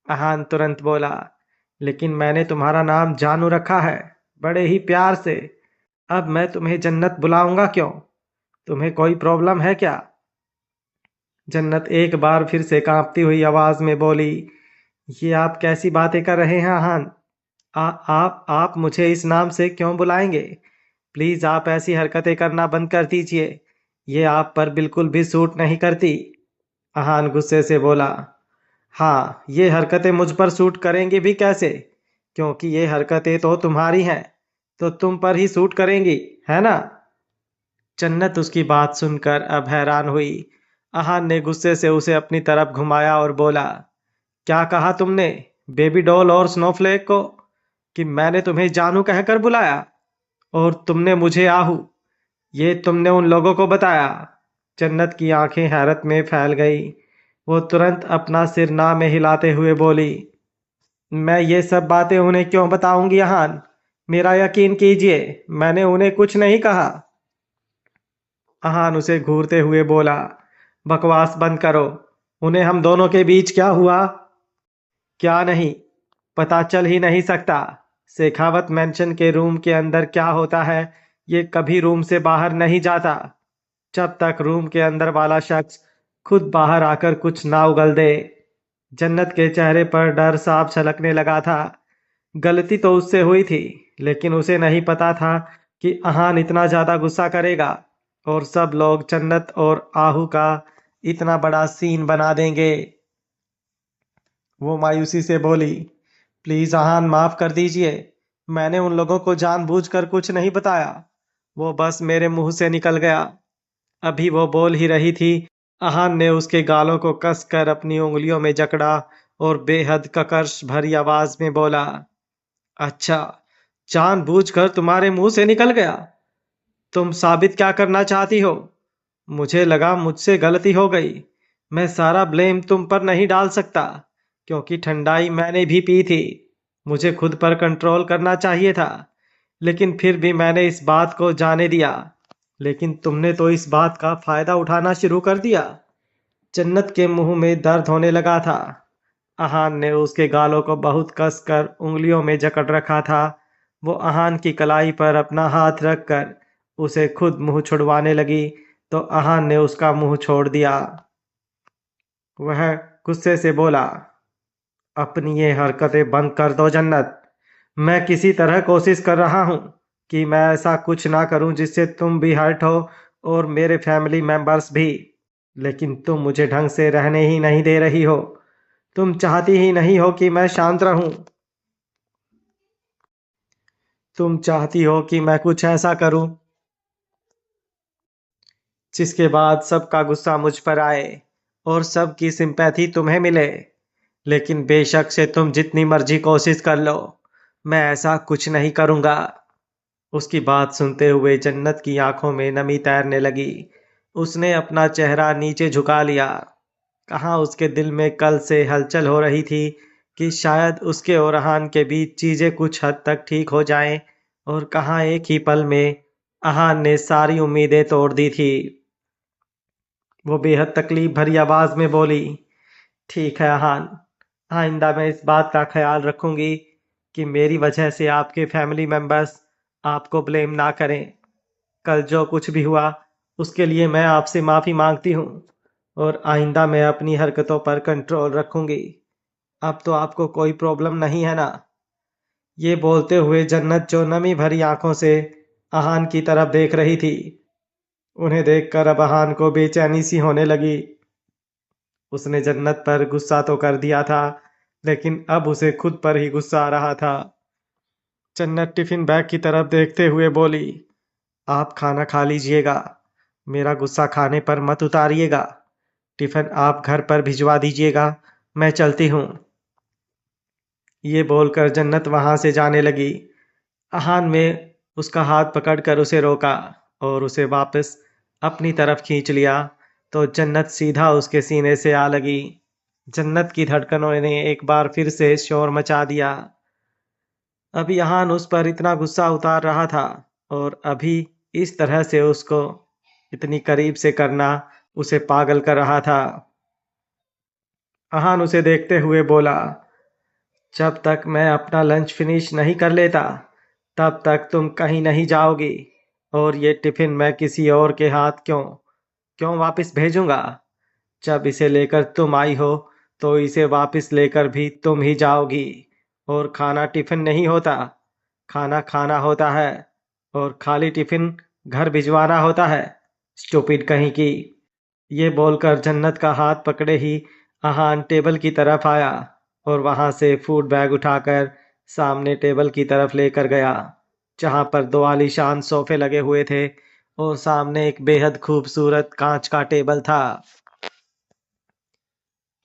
आहान तुरंत बोला, लेकिन मैंने तुम्हारा नाम जानू रखा है, बड़े ही प्यार से। अब मैं तुम्हें जन्नत बुलाऊंगा क्यों? तुम्हें कोई प्रॉब्लम है क्या? जन्नत एक बार फिर से कांपती हुई आवाज में बोली, ये आप कैसी बातें कर रहे हैं आहान? आप मुझे इस नाम से क्यों बुलाएंगे? प्लीज आप ऐसी हरकतें करना बंद कर दीजिए। ये आप पर बिल्कुल भी सूट नहीं करती। आहान गुस्से से बोला, हाँ, ये हरकतें मुझ पर सूट करेंगी भी कैसे? क्योंकि ये हरकतें तो तुम्हारी हैं, तो तुम पर ही सूट करेंगी, है ना? जन्नत उसकी बात सुनकर अब हैरान हुई। आहान ने गुस्से से उसे अपनी तरफ घुमाया और बोला, क्या कहा तुमने? बेबी डॉल और स्नोफ्लेक को? कि मैंने तुम्हें जानू कहकर बुलाया? और तुमने मुझे आहू? ये तुमने उन लोगों को बताया? जन्नत की आंखें हैरत में फैल गई। वो तुरंत अपना सिर ना में हिलाते हुए बोली, मैं ये सब बातें उन्हें क्यों बताऊंगी आहान? मेरा यकीन कीजिए, मैंने उन्हें कुछ नहीं कहा। आहान उसे घूरते हुए बोला, बकवास बंद करो। उन्हें हम दोनों के बीच क्या हुआ? क्या नहीं? पता चल ही नहीं सकता? शेखावत मेंशन के रूम के अंदर क्या होता है, ये कभी रूम से बाहर नहीं जाता जब तक रूम के अंदर वाला शख्स खुद बाहर आकर कुछ ना उगल दे। जन्नत के चेहरे पर डर साफ झलकने लगा था। गलती तो उससे हुई थी, लेकिन उसे नहीं पता था कि आहान इतना ज्यादा गुस्सा करेगा और सब लोग जन्नत और आहू का इतना बड़ा सीन बना देंगे। वो मायूसी से बोली, प्लीज आहान, माफ कर दीजिए। मैंने उन लोगों को जानबूझकर कुछ नहीं बताया। वो बस मेरे मुंह से निकल गया। अभी वो बोल ही रही थी, आहान ने उसके गालों को कसकर अपनी उंगलियों में जकड़ा और बेहद ककर्ष भरी आवाज में बोला, अच्छा, जानबूझकर तुम्हारे मुंह से निकल गया? तुम साबित क्या करना चाहती हो? मुझे लगा मुझसे गलती हो गई। मैं सारा ब्लेम तुम पर नहीं डाल सकता, क्योंकि ठंडाई मैंने भी पी थी। मुझे खुद पर कंट्रोल करना चाहिए था, लेकिन फिर भी मैंने इस बात को जाने दिया। लेकिन तुमने तो इस बात का फायदा उठाना शुरू कर दिया। जन्नत के मुंह में दर्द होने लगा था। आहान ने उसके गालों को बहुत कसकर उंगलियों में जकड़ रखा था। वो आहान की कलाई पर अपना हाथ रखकर उसे खुद मुंह छुड़वाने लगी, तो आहान ने उसका मुंह छोड़ दिया। वह गुस्से से बोला, अपनी ये हरकतें बंद कर दो जन्नत। मैं किसी तरह कोशिश कर रहा हूँ कि मैं ऐसा कुछ ना करूँ जिससे तुम भी हर्ट हो और मेरे फैमिली मेंबर्स भी। लेकिन तुम मुझे ढंग से रहने ही नहीं दे रही हो। तुम चाहती ही नहीं हो कि मैं शांत रहूं। तुम चाहती हो कि मैं कुछ ऐसा करूं जिसके बाद सबका गुस्सा मुझ पर आए और सबकी सिंपैथी तुम्हें मिले। लेकिन बेशक से तुम जितनी मर्जी कोशिश कर लो, मैं ऐसा कुछ नहीं करूंगा। उसकी बात सुनते हुए जन्नत की आंखों में नमी तैरने लगी। उसने अपना चेहरा नीचे झुका लिया। कहाँ उसके दिल में कल से हलचल हो रही थी कि शायद उसके और अहान के बीच चीजें कुछ हद तक ठीक हो जाएं, और कहाँ एक ही पल में अहान ने सारी उम्मीदें तोड़ दी थी। वो बेहद तकलीफ भरी आवाज में बोली, ठीक है अहान, आइंदा मैं इस बात का ख्याल रखूंगी कि मेरी वजह से आपके फैमिली मेंबर्स आपको ब्लेम ना करें। कल जो कुछ भी हुआ उसके लिए मैं आपसे माफी मांगती हूँ, और आइंदा मैं अपनी हरकतों पर कंट्रोल रखूंगी। अब तो आपको कोई प्रॉब्लम नहीं है ना? ये बोलते हुए जन्नत जो नमी भरी आंखों से अहान की तरफ देख रही थी, उन्हें देखकर अब अहान को बेचैनी सी होने लगी। उसने जन्नत पर गुस्सा तो कर दिया था, लेकिन अब उसे खुद पर ही गुस्सा आ रहा था। जन्नत टिफिन बैग की तरफ देखते हुए बोली, आप खाना खा लीजिएगा, मेरा गुस्सा खाने पर मत उतारिएगा। टिफिन आप घर पर भिजवा दीजिएगा, मैं चलती हूँ। ये बोलकर जन्नत वहां से जाने लगी। अहान में उसका हाथ पकड़कर उसे रोका और उसे वापस अपनी तरफ खींच लिया, तो जन्नत सीधा उसके सीने से आ लगी। जन्नत की धड़कनों ने एक बार फिर से शोर मचा दिया। अभी अहान उस पर इतना गुस्सा उतार रहा था, और अभी इस तरह से उसको इतनी करीब से करना उसे पागल कर रहा था। अहान उसे देखते हुए बोला, जब तक मैं अपना लंच फिनिश नहीं कर लेता तब तक तुम कहीं नहीं जाओगी, और ये टिफिन मैं किसी और के हाथ क्यों क्यों वापस भेजूंगा? जब इसे लेकर तुम आई हो तो इसे वापस लेकर भी तुम ही जाओगी। और खाना टिफिन नहीं होता, खाना खाना होता है, और खाली टिफिन घर भिजवाना होता है, स्टूपिड कहीं की। ये बोलकर जन्नत का हाथ पकड़े ही अहान टेबल की तरफ आया और वहां से फूड बैग उठाकर सामने टेबल की तरफ लेकर गया, जहां पर दो आलीशान सोफे लगे हुए थे और सामने एक बेहद खूबसूरत कांच का टेबल था।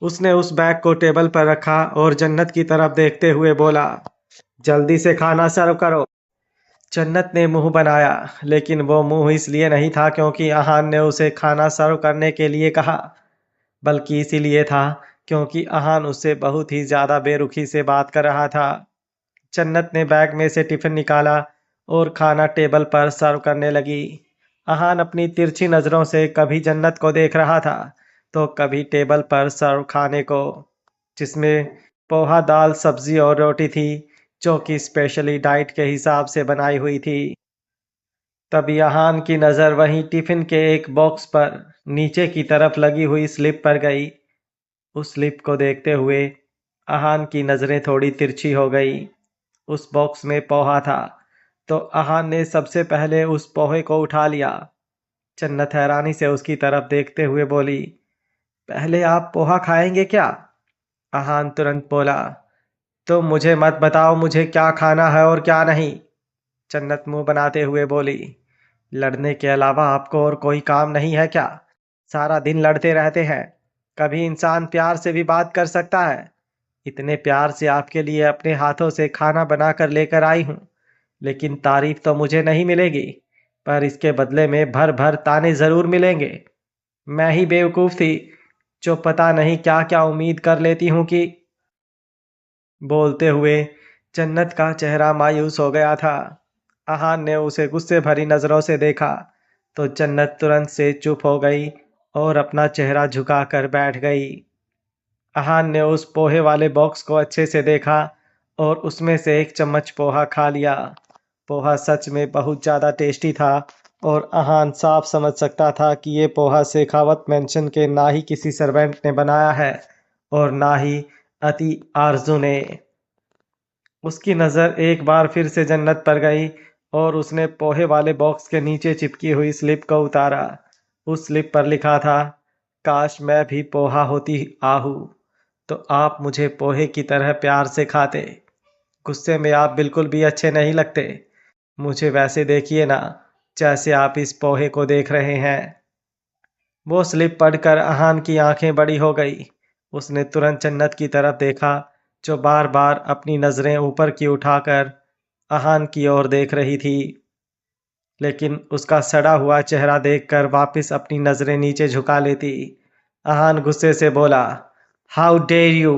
उसने उस बैग को टेबल पर रखा और जन्नत की तरफ देखते हुए बोला, जल्दी से खाना सर्व करो। जन्नत ने मुंह बनाया, लेकिन वो मुंह इसलिए नहीं था क्योंकि अहान ने उसे खाना सर्व करने के लिए कहा, बल्कि इसीलिए था क्योंकि अहान उससे बहुत ही ज्यादा बेरुखी से बात कर रहा था। जन्नत ने बैग में से टिफिन निकाला और खाना टेबल पर सर्व करने लगी। अहान अपनी तिरछी नजरों से कभी जन्नत को देख रहा था तो कभी टेबल पर सर्व खाने को, जिसमें पोहा, दाल, सब्जी और रोटी थी, जो कि स्पेशली डाइट के हिसाब से बनाई हुई थी। तभी अहान की नज़र वहीं टिफिन के एक बॉक्स पर नीचे की तरफ लगी हुई स्लिप पर गई। उस स्लिप को देखते हुए अहान की नज़रें थोड़ी तिरछी हो गई। उस बॉक्स में पोहा था, तो अहान ने सबसे पहले उस पोहे को उठा लिया। जन्नत हैरानी से उसकी तरफ देखते हुए बोली, पहले आप पोहा खाएंगे क्या? अहान तुरंत बोला, तो मुझे मत बताओ मुझे क्या खाना है और क्या नहीं। जन्नत मुंह बनाते हुए बोली, लड़ने के अलावा आपको और कोई काम नहीं है क्या? सारा दिन लड़ते रहते हैं, कभी इंसान प्यार से भी बात कर सकता है? इतने प्यार से आपके लिए अपने हाथों से खाना बना कर लेकर आई हूँ, लेकिन तारीफ तो मुझे नहीं मिलेगी, पर इसके बदले में भर भर ताने जरूर मिलेंगे। मैं ही बेवकूफ थी जो पता नहीं क्या क्या उम्मीद कर लेती हूँ कि। बोलते हुए जन्नत का चेहरा मायूस हो गया था। अहान ने उसे गुस्से भरी नजरों से देखा तो जन्नत तुरंत से चुप हो गई और अपना चेहरा झुकाकर बैठ गई। अहान ने उस पोहे वाले बॉक्स को अच्छे से देखा और उसमें से एक चम्मच पोहा खा लिया। पोहा सच में बहुत ज़्यादा टेस्टी था, और अहान साफ समझ सकता था कि ये पोहा शेखावत मेंशन के ना ही किसी सर्वेंट ने बनाया है और ना ही अति आरजू ने। उसकी नज़र एक बार फिर से जन्नत पर गई और उसने पोहे वाले बॉक्स के नीचे चिपकी हुई स्लिप को उतारा। उस स्लिप पर लिखा था, काश मैं भी पोहा होती आहू तो आप मुझे पोहे की तरह प्यार से खाते। गुस्से में आप बिल्कुल भी अच्छे नहीं लगते। मुझे वैसे देखिए ना, जैसे आप इस पोहे को देख रहे हैं। वो स्लिप पढ़कर अहान की आंखें बड़ी हो गई। उसने तुरंत जन्नत की तरफ देखा, जो बार बार अपनी नजरें ऊपर की उठाकर अहान की ओर देख रही थी, लेकिन उसका सड़ा हुआ चेहरा देखकर वापस अपनी नजरें नीचे झुका लेती। अहान गुस्से से बोला। How dare you.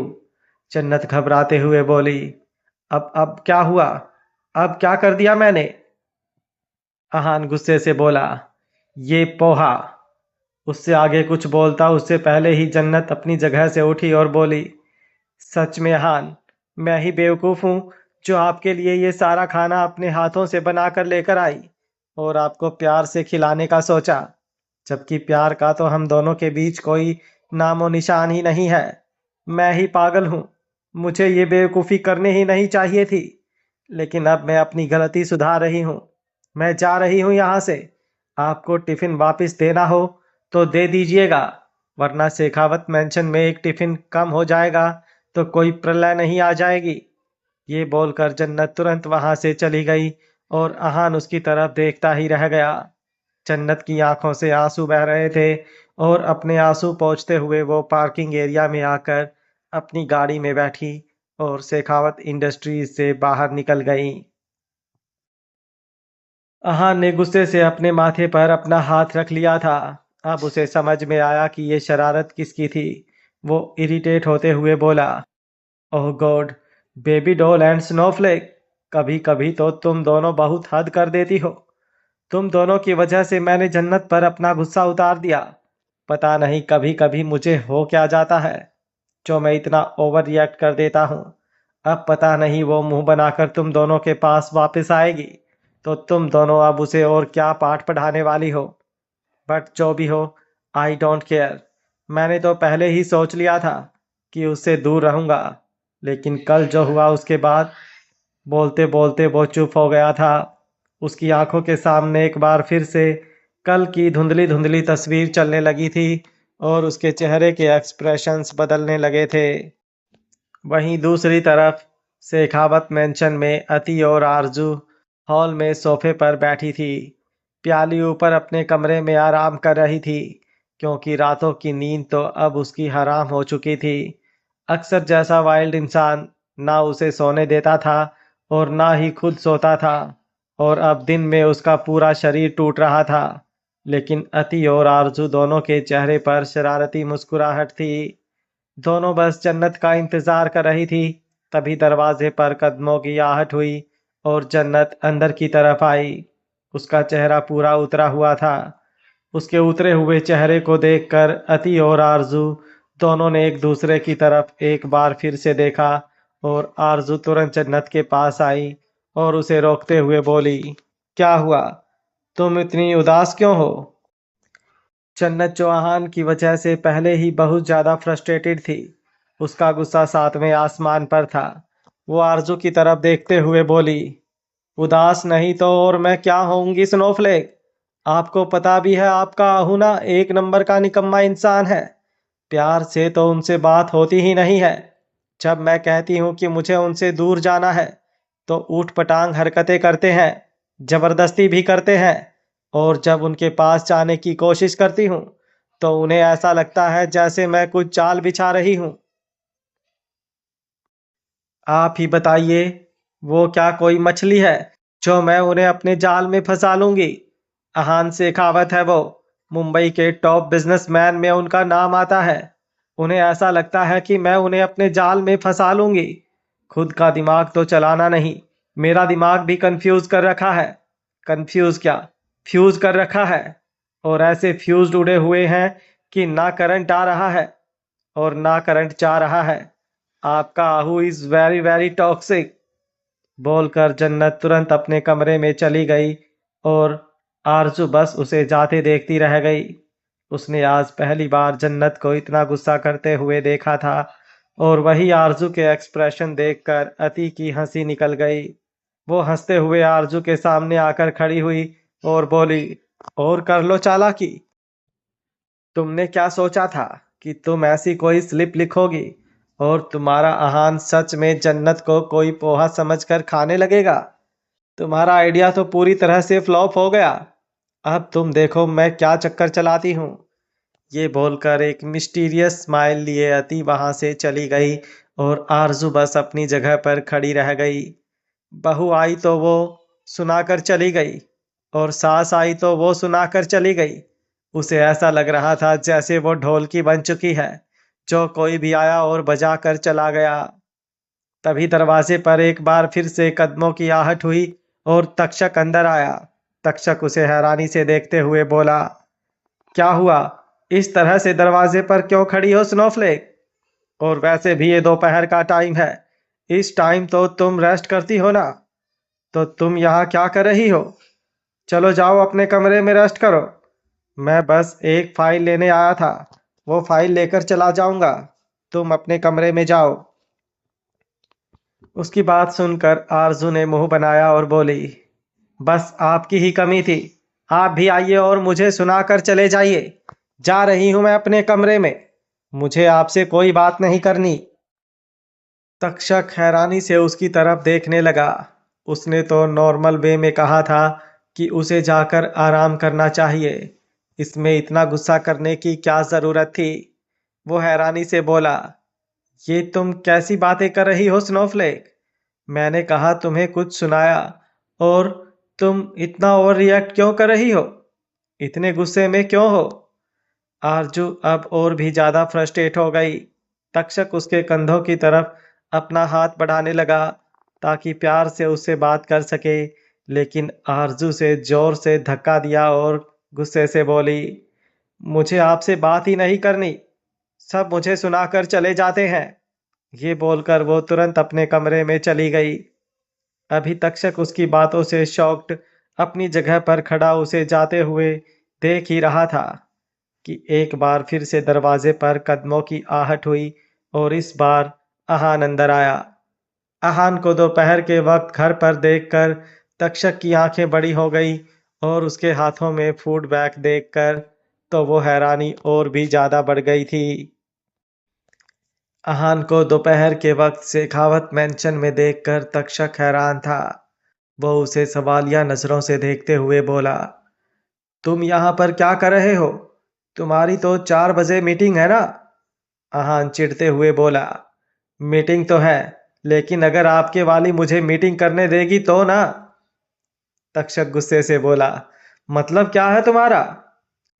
जन्नत घबराते हुए बोली। अब क्या हुआ? अब क्या कर दिया मैंने? अहान गुस्से से बोला। ये पोहा। उससे आगे कुछ बोलता उससे पहले ही जन्नत अपनी जगह से उठी और बोली। सच में अहान, मैं ही बेवकूफ़ हूँ जो आपके लिए ये सारा खाना अपने हाथों से बनाकर लेकर आई और आपको प्यार से खिलाने का सोचा, जबकि प्यार का तो हम दोनों के बीच कोई नामो निशान ही नहीं है। मैं ही पागल हूँ। मुझे ये बेवकूफ़ी करनी ही नहीं चाहिए थी। लेकिन अब मैं अपनी गलती सुधार रही हूँ। मैं जा रही हूँ यहाँ से। आपको टिफ़िन वापस देना हो तो दे दीजिएगा, वरना शेखावत मेंशन में एक टिफ़िन कम हो जाएगा तो कोई प्रलय नहीं आ जाएगी। ये बोलकर जन्नत तुरंत वहां से चली गई और अहान उसकी तरफ देखता ही रह गया। जन्नत की आंखों से आंसू बह रहे थे और अपने आंसू पोंछते हुए वो पार्किंग एरिया में आकर अपनी गाड़ी में बैठी और शेखावत इंडस्ट्रीज से बाहर निकल गई। अहान ने गुस्से से अपने माथे पर अपना हाथ रख लिया था। अब उसे समझ में आया कि ये शरारत किसकी थी। वो इरिटेट होते हुए बोला। Oh God, baby doll and snowflake, कभी कभी तो तुम दोनों बहुत हद कर देती हो। तुम दोनों की वजह से मैंने जन्नत पर अपना गुस्सा उतार दिया। पता नहीं कभी कभी मुझे हो क्या जाता है जो मैं इतना ओवर रिएक्ट कर देता हूँ। अब पता नहीं वो मुंह बनाकर तुम दोनों के पास वापस आएगी तो तुम दोनों अब उसे और क्या पाठ पढ़ाने वाली हो। बट जो भी हो, आई डोंट केयर। मैंने तो पहले ही सोच लिया था कि उससे दूर रहूंगा, लेकिन कल जो हुआ उसके बाद। बोलते बोलते वो चुप हो गया था। उसकी आंखों के सामने एक बार फिर से कल की धुंधली धुंधली तस्वीर चलने लगी थी और उसके चेहरे के एक्सप्रेशंस बदलने लगे थे। वहीं दूसरी तरफ शेखावत मेंशन में अति और आरजू हॉल में सोफे पर बैठी थी। प्याली ऊपर अपने कमरे में आराम कर रही थी, क्योंकि रातों की नींद तो अब उसकी हराम हो चुकी थी। अक्सर जैसा वाइल्ड इंसान ना उसे सोने देता था और ना ही खुद सोता था, और अब दिन में उसका पूरा शरीर टूट रहा था। लेकिन अति और आरजू दोनों के चेहरे पर शरारती मुस्कुराहट थी। दोनों बस जन्नत का इंतजार कर रही थी। तभी दरवाजे पर कदमों की आहट हुई और जन्नत अंदर की तरफ आई। उसका चेहरा पूरा उतरा हुआ था। उसके उतरे हुए चेहरे को देखकर अति और आरजू दोनों ने एक दूसरे की तरफ एक बार फिर से देखा और आरजू तुरंत जन्नत के पास आई और उसे रोकते हुए बोली। क्या हुआ? तुम इतनी उदास क्यों हो? जन्नत चौहान की वजह से पहले ही बहुत ज्यादा फ्रस्ट्रेटेड थी। उसका गुस्सा सातवें आसमान पर था। वो आरजू की तरफ देखते हुए बोली। उदास नहीं तो और मैं क्या होऊंगी स्नोफ्लेक। आपको पता भी है आपका अहुना एक नंबर का निकम्मा इंसान है। प्यार से तो उनसे बात होती ही नहीं है। जब मैं कहती हूँ कि मुझे उनसे दूर जाना है तो ऊट पटांग हरकतें करते हैं, जबरदस्ती भी करते हैं। और जब उनके पास जाने की कोशिश करती हूँ तो उन्हें ऐसा लगता है जैसे मैं कुछ चाल बिछा रही हूँ। आप ही बताइए, वो क्या कोई मछली है जो मैं उन्हें अपने जाल में फंसा लूंगी? अहान शेखावत है वो। मुंबई के टॉप बिजनेसमैन में उनका नाम आता है। उन्हें ऐसा लगता है कि मैं उन्हें अपने जाल में फंसा लूंगी। खुद का दिमाग तो चलाना नहीं, मेरा दिमाग भी कंफ्यूज कर रखा है। कंफ्यूज क्या, फ्यूज कर रखा है। और ऐसे फ्यूज उड़े हुए हैं कि ना करंट आ रहा है और ना करंट जा रहा है। आपका आहू इज वेरी वेरी टॉक्सिक। बोलकर जन्नत तुरंत अपने कमरे में चली गई और आरजू बस उसे जाते देखती रह गई। उसने आज पहली बार जन्नत को इतना गुस्सा करते हुए देखा था और वही आरजू के एक्सप्रेशन देखकर अति की हंसी निकल गई। वो हंसते हुए आरजू के सामने आकर खड़ी हुई और बोली। और कर लो चालाकी। तुमने क्या सोचा था कि तुम ऐसी कोई स्लिप लिखोगी और तुम्हारा अहान सच में जन्नत को कोई पोहा समझकर खाने लगेगा? तुम्हारा आइडिया तो पूरी तरह से फ्लॉप हो गया। अब तुम देखो मैं क्या चक्कर चलाती हूँ। ये बोलकर एक मिस्टीरियस स्माइल लिए अति वहां से चली गई और आरजू बस अपनी जगह पर खड़ी रह गई। बहू आई तो वो सुनाकर चली गई और सास आई तो वो सुनाकर चली गई। उसे ऐसा लग रहा था जैसे वो ढोलकी बन चुकी है, जो कोई भी आया और बजा कर चला गया। तभी दरवाजे पर एक बार फिर से कदमों की आहट हुई और तक्षक अंदर आया। तक्षक उसे हैरानी से देखते हुए बोला, क्या हुआ? इस तरह से दरवाजे पर क्यों खड़ी हो स्नोफ्लेक? और वैसे भी ये दोपहर का टाइम है। इस टाइम तो तुम रेस्ट करती हो ना? तो तुम यहाँ क्या कर रही हो? चलो जाओ अपने कमरे में रेस्ट करो। मैं बस एक फाइल लेने आया था, वो फाइल लेकर चला जाऊंगा। तुम अपने कमरे में जाओ। उसकी बात सुनकर आरजू ने मुंह बनाया और बोली, बस आपकी ही कमी थी। आप भी आइए और मुझे सुनाकर चले जाइए। जा रही हूं मैं अपने कमरे में। मुझे आपसे कोई बात नहीं करनी। तक्षक हैरानी से उसकी तरफ देखने लगा। उसने तो नॉर्मल वे में कहा था कि उसे जाकर आराम करना चाहिए। इसमें इतना गुस्सा करने की क्या जरूरत थी? वो हैरानी से बोला, ये तुम कैसी बातें कर रही हो स्नोफ्लेक? मैंने कहा तुम्हें कुछ सुनाया और तुम इतना ओवर रिएक्ट क्यों कर रही हो? इतने गुस्से में क्यों हो? आरजू अब और भी ज्यादा फ्रस्ट्रेट हो गई। तक्षक उसके कंधों की तरफ अपना हाथ बढ़ाने लगा ताकि प्यार से उससे बात कर सके, लेकिन आरजू से जोर से धक्का दिया और गुस्से से बोली, मुझे आपसे बात ही नहीं करनी। सब मुझे सुनाकर चले जाते हैं। ये बोलकर वो तुरंत अपने कमरे में चली गई। अभी तक्षक उसकी बातों से शॉक्ड अपनी जगह पर खड़ा उसे जाते हुए देख ही रहा था कि एक बार फिर से दरवाजे पर कदमों की आहट हुई और इस बार अहान अंदर आया। अहान को दोपहर के वक्त घर पर देखकर तक्षक की आंखें बड़ी हो गई और उसके हाथों में फूड बैग देखकर तो वो हैरानी और भी ज्यादा बढ़ गई थी। अहान को दोपहर के वक्त शेखावत मेंशन में देखकर तक्षक हैरान था। वो उसे सवालिया नजरों से देखते हुए बोला, तुम यहाँ पर क्या कर रहे हो? तुम्हारी तो 4 बजे मीटिंग है ना? अहान चिढ़ते हुए बोला, मीटिंग तो है, लेकिन अगर आपके वाली मुझे मीटिंग करने देगी तो ना। तक्षक गुस्से से बोला, मतलब क्या है तुम्हारा?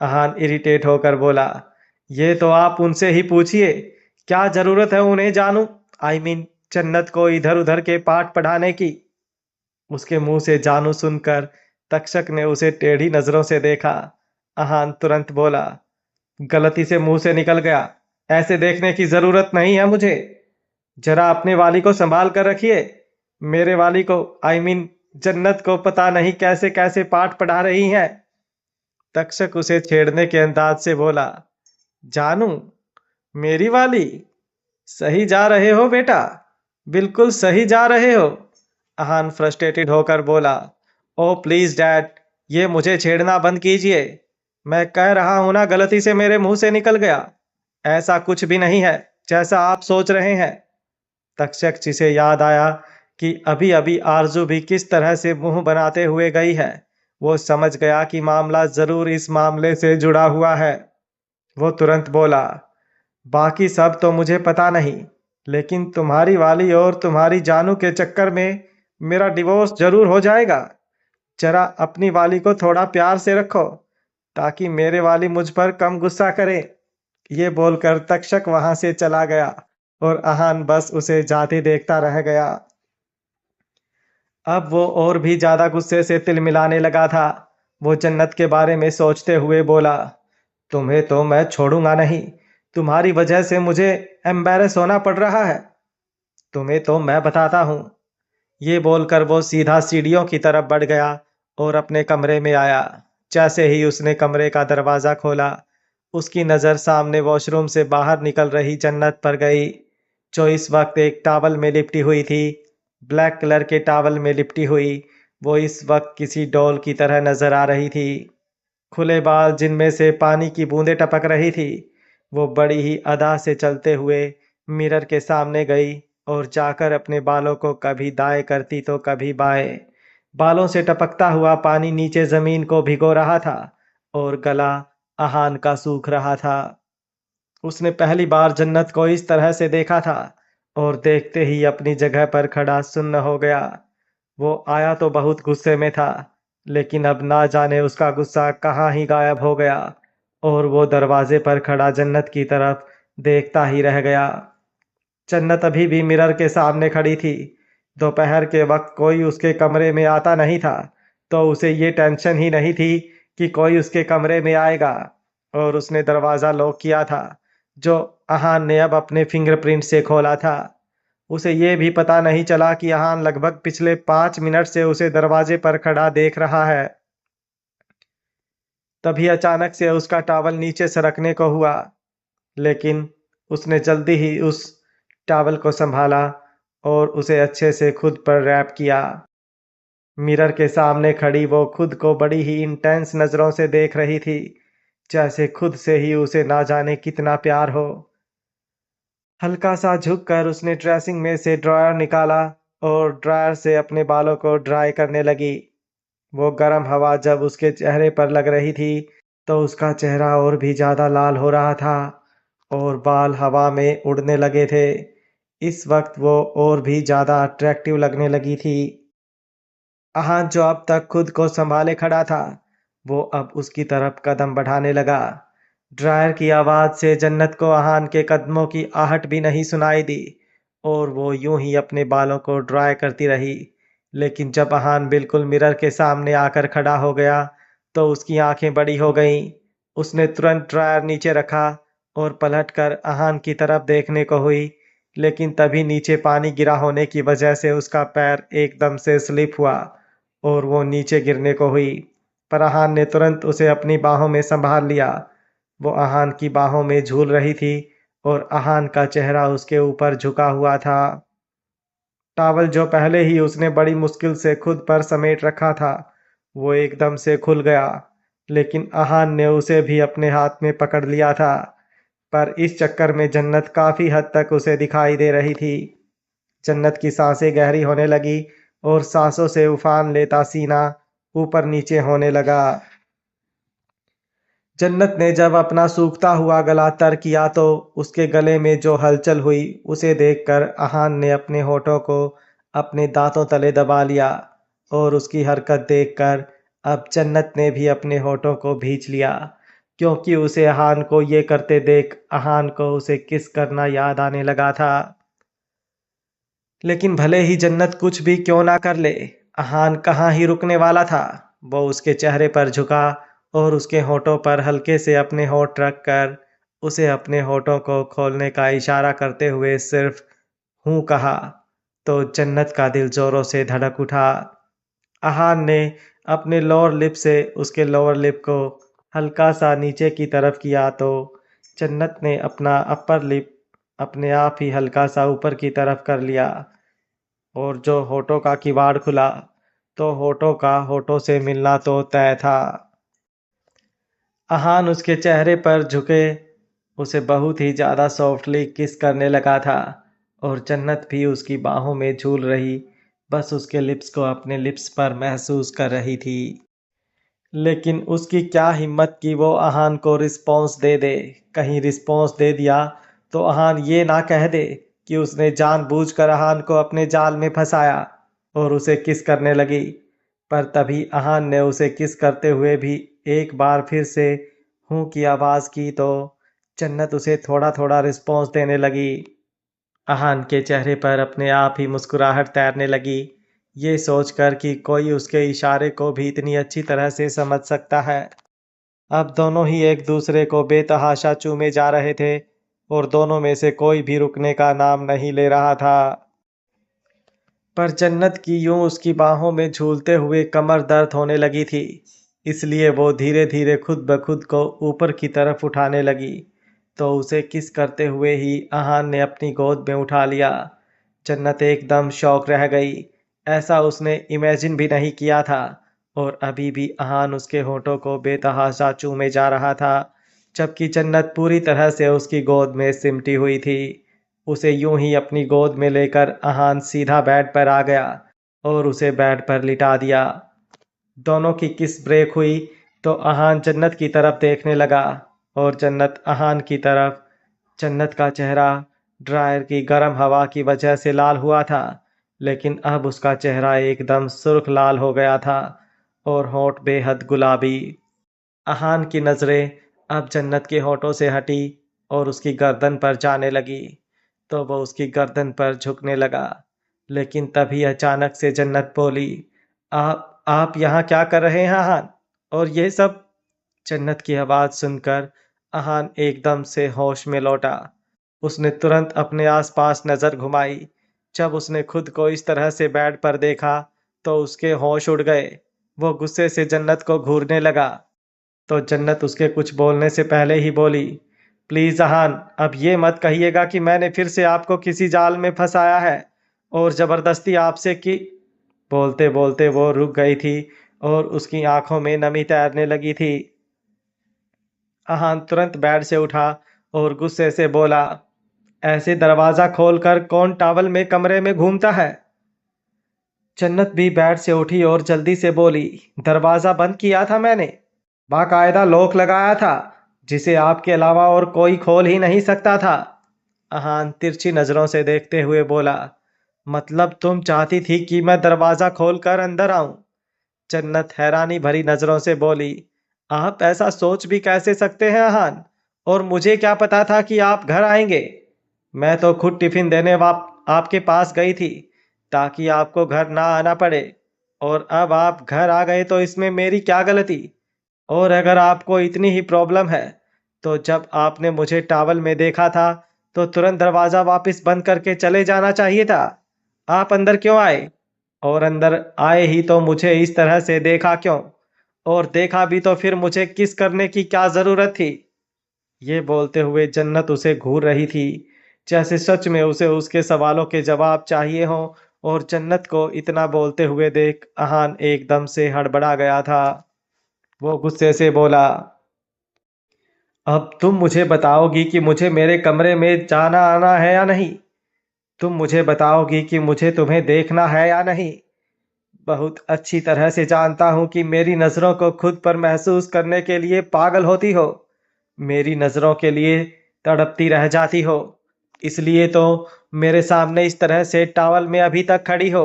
अहान इरिटेट होकर बोला, ये तो आप उनसे ही पूछिए। क्या जरूरत है उन्हें जानू, आई मीन जन्नत को इधर उधर के पाठ पढ़ाने की? उसके मुंह से जानू सुनकर तक्षक ने उसे टेढ़ी नजरों से देखा। अहान तुरंत बोला, गलती से मुंह से निकल गया। ऐसे देखने की जरूरत नहीं है मुझे। जरा अपने वाली को संभाल कर रखिए। मेरे वाली को, आई मीन जन्नत को पता नहीं कैसे कैसे पाठ पढ़ा रही हैं। तक्षक उसे छेड़ने के अंदाज से बोला, जानू, मेरी वाली? सही जा रहे हो बेटा, बिल्कुल सही जा रहे हो। अहान फ्रस्ट्रेटेड होकर बोला, ओ प्लीज डैड, ये मुझे छेड़ना बंद कीजिए। मैं कह रहा हूं ना, गलती से मेरे मुंह से निकल गया। ऐसा कुछ भी नहीं है जैसा आप सोच रहे हैं। तक्षक जिसे याद आया कि अभी अभी आरजू भी किस तरह से मुंह बनाते हुए गई है, वो समझ गया कि मामला जरूर इस मामले से जुड़ा हुआ है। वो तुरंत बोला, बाकी सब तो मुझे पता नहीं, लेकिन तुम्हारी वाली और तुम्हारी जानू के चक्कर में मेरा डिवोर्स जरूर हो जाएगा। जरा अपनी वाली को थोड़ा प्यार से रखो ताकि मेरे वाली मुझ पर कम गुस्सा करे। ये बोलकर तक्षक वहां से चला गया और अहान बस उसे जाते देखता रह गया। अब वो और भी ज्यादा गुस्से से तिलमिलाने लगा था। वो जन्नत के बारे में सोचते हुए बोला, तुम्हें तो मैं छोड़ूंगा नहीं। तुम्हारी वजह से मुझे एम्बेरस होना पड़ रहा है। तुम्हें तो मैं बताता हूँ। ये बोलकर वो सीधा सीढ़ियों की तरफ बढ़ गया और अपने कमरे में आया। जैसे ही उसने कमरे का दरवाजा खोला, उसकी नज़र सामने वॉशरूम से बाहर निकल रही जन्नत पर गई, जो इस वक्त एक टॉवल में लिपटी हुई थी। ब्लैक कलर के टॉवल में लिपटी हुई वो इस वक्त किसी डॉल की तरह नजर आ रही थी। खुले बाल जिनमें से पानी की बूंदें टपक रही थी। वो बड़ी ही अदा से चलते हुए मिरर के सामने गई और जाकर अपने बालों को कभी दाएं करती तो कभी बाएं। बालों से टपकता हुआ पानी नीचे जमीन को भिगो रहा था और गला आहान का सूख रहा था। उसने पहली बार जन्नत को इस तरह से देखा था और देखते ही अपनी जगह पर खड़ा सुन्न हो गया। वो आया तो बहुत गुस्से में था, लेकिन अब ना जाने उसका गुस्सा कहाँ ही गायब हो गया और वो दरवाजे पर खड़ा जन्नत की तरफ देखता ही रह गया। जन्नत अभी भी मिरर के सामने खड़ी थी। दोपहर के वक्त कोई उसके कमरे में आता नहीं था, तो उसे ये टेंशन ही नहीं थी कि कोई उसके कमरे में आएगा। और उसने दरवाज़ा लॉक किया था, जो अहान ने अब अपने फिंगरप्रिंट से खोला था। उसे ये भी पता नहीं चला कि अहान लगभग पिछले 5 मिनट से उसे दरवाजे पर खड़ा देख रहा है। तभी अचानक से उसका टॉवल नीचे सरकने को हुआ, लेकिन उसने जल्दी ही उस टॉवल को संभाला और उसे अच्छे से खुद पर रैप किया। मिरर के सामने खड़ी वो खुद को बड़ी ही इंटेंस नज़रों से देख रही थी, जैसे खुद से ही उसे ना जाने कितना प्यार हो। हल्का सा झुककर उसने ड्रेसिंग में से ड्रायर निकाला और ड्रायर से अपने बालों को ड्राई करने लगी। वो गर्म हवा जब उसके चेहरे पर लग रही थी, तो उसका चेहरा और भी ज़्यादा लाल हो रहा था और बाल हवा में उड़ने लगे थे। इस वक्त वो और भी ज़्यादा अट्रैक्टिव लगने लगी थी। अहान, जो अब तक खुद को संभाले खड़ा था, वो अब उसकी तरफ कदम बढ़ाने लगा। ड्रायर की आवाज़ से जन्नत को अहान के कदमों की आहट भी नहीं सुनाई दी और वो यूं ही अपने बालों को ड्राई करती रही। लेकिन जब अहान बिल्कुल मिरर के सामने आकर खड़ा हो गया, तो उसकी आंखें बड़ी हो गईं। उसने तुरंत ड्रायर नीचे रखा और पलटकर अहान की तरफ देखने को हुई, लेकिन तभी नीचे पानी गिरा होने की वजह से उसका पैर एकदम से स्लिप हुआ और वो नीचे गिरने को हुई। पर अहान ने तुरंत उसे अपनी बाहों में संभाल लिया। वो अहान की बाहों में झूल रही थी और अहान का चेहरा उसके ऊपर झुका हुआ था। टॉवल, जो पहले ही उसने बड़ी मुश्किल से खुद पर समेट रखा था, वो एकदम से खुल गया। लेकिन अहान ने उसे भी अपने हाथ में पकड़ लिया था। पर इस चक्कर में जन्नत काफ़ी हद तक उसे दिखाई दे रही थी। जन्नत की सांसें गहरी होने लगी और सांसों से उफान लेता सीना ऊपर नीचे होने लगा। जन्नत ने जब अपना सूखता हुआ गला तर किया, तो उसके गले में जो हलचल हुई उसे देखकर अहान ने अपने होठों को अपने दांतों तले दबा लिया और उसकी हरकत देखकर अब जन्नत ने भी अपने होठों को भींच लिया, क्योंकि उसे अहान को ये करते देख अहान को उसे किस करना याद आने लगा था। लेकिन भले ही जन्नत कुछ भी क्यों ना कर ले, अहान कहाँ ही रुकने वाला था। वो उसके चेहरे पर झुका और उसके होठों पर हल्के से अपने होठ रख कर उसे अपने होठों को खोलने का इशारा करते हुए सिर्फ हूँ कहा, तो जन्नत का दिल जोरों से धड़क उठा। अहान ने अपने लोअर लिप से उसके लोअर लिप को हल्का सा नीचे की तरफ किया, तो जन्नत ने अपना अपर लिप अपने आप ही हल्का सा ऊपर की तरफ कर लिया और जो होठों का किवाड़ खुला, तो होठों का होठों से मिलना तो तय था। अहान उसके चेहरे पर झुके उसे बहुत ही ज़्यादा सॉफ्टली किस करने लगा था और जन्नत भी उसकी बाहों में झूल रही, बस उसके लिप्स को अपने लिप्स पर महसूस कर रही थी। लेकिन उसकी क्या हिम्मत कि वो अहान को रिस्पॉन्स दे दे। कहीं रिस्पॉन्स दे दिया तो अहान ये ना कह दे कि उसने जानबूझकर अहान को अपने जाल में फंसाया और उसे किस करने लगी। पर तभी अहान ने उसे किस करते हुए भी एक बार फिर से हूँ की आवाज़ की, तो जन्नत उसे थोड़ा थोड़ा रिस्पॉन्स देने लगी। अहान के चेहरे पर अपने आप ही मुस्कुराहट तैरने लगी, ये सोचकर कि कोई उसके इशारे को भी इतनी अच्छी तरह से समझ सकता है। अब दोनों ही एक दूसरे को बेतहाशा चूमे जा रहे थे और दोनों में से कोई भी रुकने का नाम नहीं ले रहा था। पर जन्नत की यूं उसकी बाहों में झूलते हुए कमर दर्द होने लगी थी, इसलिए वो धीरे धीरे खुद ब खुद को ऊपर की तरफ उठाने लगी, तो उसे किस करते हुए ही अहान ने अपनी गोद में उठा लिया। जन्नत एकदम शौक रह गई, ऐसा उसने इमेजिन भी नहीं किया था और अभी भी अहान उसके होठों को बेतहाशा चूमे जा रहा था, जबकि जन्नत पूरी तरह से उसकी गोद में सिमटी हुई थी। उसे यूं ही अपनी गोद में लेकर अहान सीधा बेड पर आ गया और उसे बेड पर लिटा दिया। दोनों की किस ब्रेक हुई तो अहान जन्नत की तरफ देखने लगा और जन्नत अहान की तरफ। जन्नत का चेहरा ड्रायर की गर्म हवा की वजह से लाल हुआ था, लेकिन अब उसका चेहरा एकदम सुर्ख लाल हो गया था और होंठ बेहद गुलाबी। अहान की नज़रें अब जन्नत के होठों से हटी और उसकी गर्दन पर जाने लगी तो वो उसकी गर्दन पर झुकने लगा। लेकिन तभी अचानक से जन्नत बोली, आप यहाँ क्या कर रहे हैं अहान? और ये सब? जन्नत की आवाज़ सुनकर अहान एकदम से होश में लौटा। उसने तुरंत अपने आसपास नज़र घुमाई। जब उसने खुद को इस तरह से बेड पर देखा तो उसके होश उड़ गए। वो गुस्से से जन्नत को घूरने लगा तो जन्नत उसके कुछ बोलने से पहले ही बोली, प्लीज अहान, अब ये मत कहिएगा कि मैंने फिर से आपको किसी जाल में फंसाया है और जबरदस्ती आपसे की। बोलते बोलते वो रुक गई थी और उसकी आंखों में नमी तैरने लगी थी। अहान तुरंत बेड से उठा और गुस्से से बोला, ऐसे दरवाजा खोलकर कौन टॉवल में कमरे में घूमता है? जन्नत भी बेड से उठी और जल्दी से बोली, दरवाजा बंद किया था मैंने, बाकायदा लॉक लगाया था, जिसे आपके अलावा और कोई खोल ही नहीं सकता था। अहान तिरछी नजरों से देखते हुए बोला, मतलब तुम चाहती थी कि मैं दरवाजा खोलकर अंदर आऊं? जन्नत हैरानी भरी नजरों से बोली, आप ऐसा सोच भी कैसे सकते हैं अहान? और मुझे क्या पता था कि आप घर आएंगे? मैं तो खुद टिफिन देने आपके पास गई थी ताकि आपको घर ना आना पड़े, और अब आप घर आ गए तो इसमें मेरी क्या गलती? और अगर आपको इतनी ही प्रॉब्लम है तो जब आपने मुझे टॉवल में देखा था तो तुरंत दरवाजा वापस बंद करके चले जाना चाहिए था। आप अंदर क्यों आए? और अंदर आए ही तो मुझे इस तरह से देखा क्यों? और देखा भी तो फिर मुझे किस करने की क्या जरूरत थी? ये बोलते हुए जन्नत उसे घूर रही थी, जैसे सच में उसे उसके सवालों के जवाब चाहिए हों। और जन्नत को इतना बोलते हुए देख अहान एकदम से हड़बड़ा गया था। वो गुस्से से बोला, अब तुम मुझे बताओगी कि मुझे मेरे कमरे में जाना आना है या नहीं? तुम मुझे बताओगी कि मुझे तुम्हें देखना है या नहीं? बहुत अच्छी तरह से जानता हूं कि मेरी नज़रों को खुद पर महसूस करने के लिए पागल होती हो, मेरी नज़रों के लिए तड़पती रह जाती हो। इसलिए तो मेरे सामने इस तरह से टॉवल में अभी तक खड़ी हो।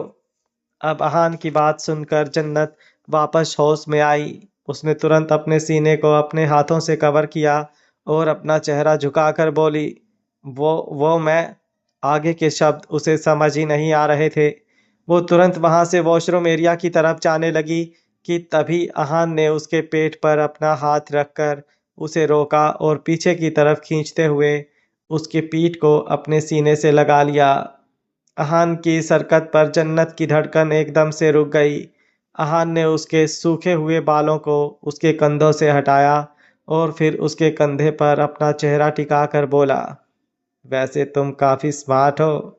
अब अहान की बात सुनकर जन्नत वापस होश में आई। उसने तुरंत अपने सीने को अपने हाथों से कवर किया और अपना चेहरा झुकाकर बोली, वो मैं। आगे के शब्द उसे समझ ही नहीं आ रहे थे। वो तुरंत वहां से वॉशरूम एरिया की तरफ जाने लगी कि तभी अहान ने उसके पेट पर अपना हाथ रखकर उसे रोका और पीछे की तरफ खींचते हुए उसकी पीठ को अपने सीने से लगा लिया। अहान की इस हरकत पर जन्नत की धड़कन एकदम से रुक गई। अहान ने उसके सूखे हुए बालों को उसके कंधों से हटाया और फिर उसके कंधे पर अपना चेहरा टिकाकर बोला, वैसे तुम काफी स्मार्ट हो।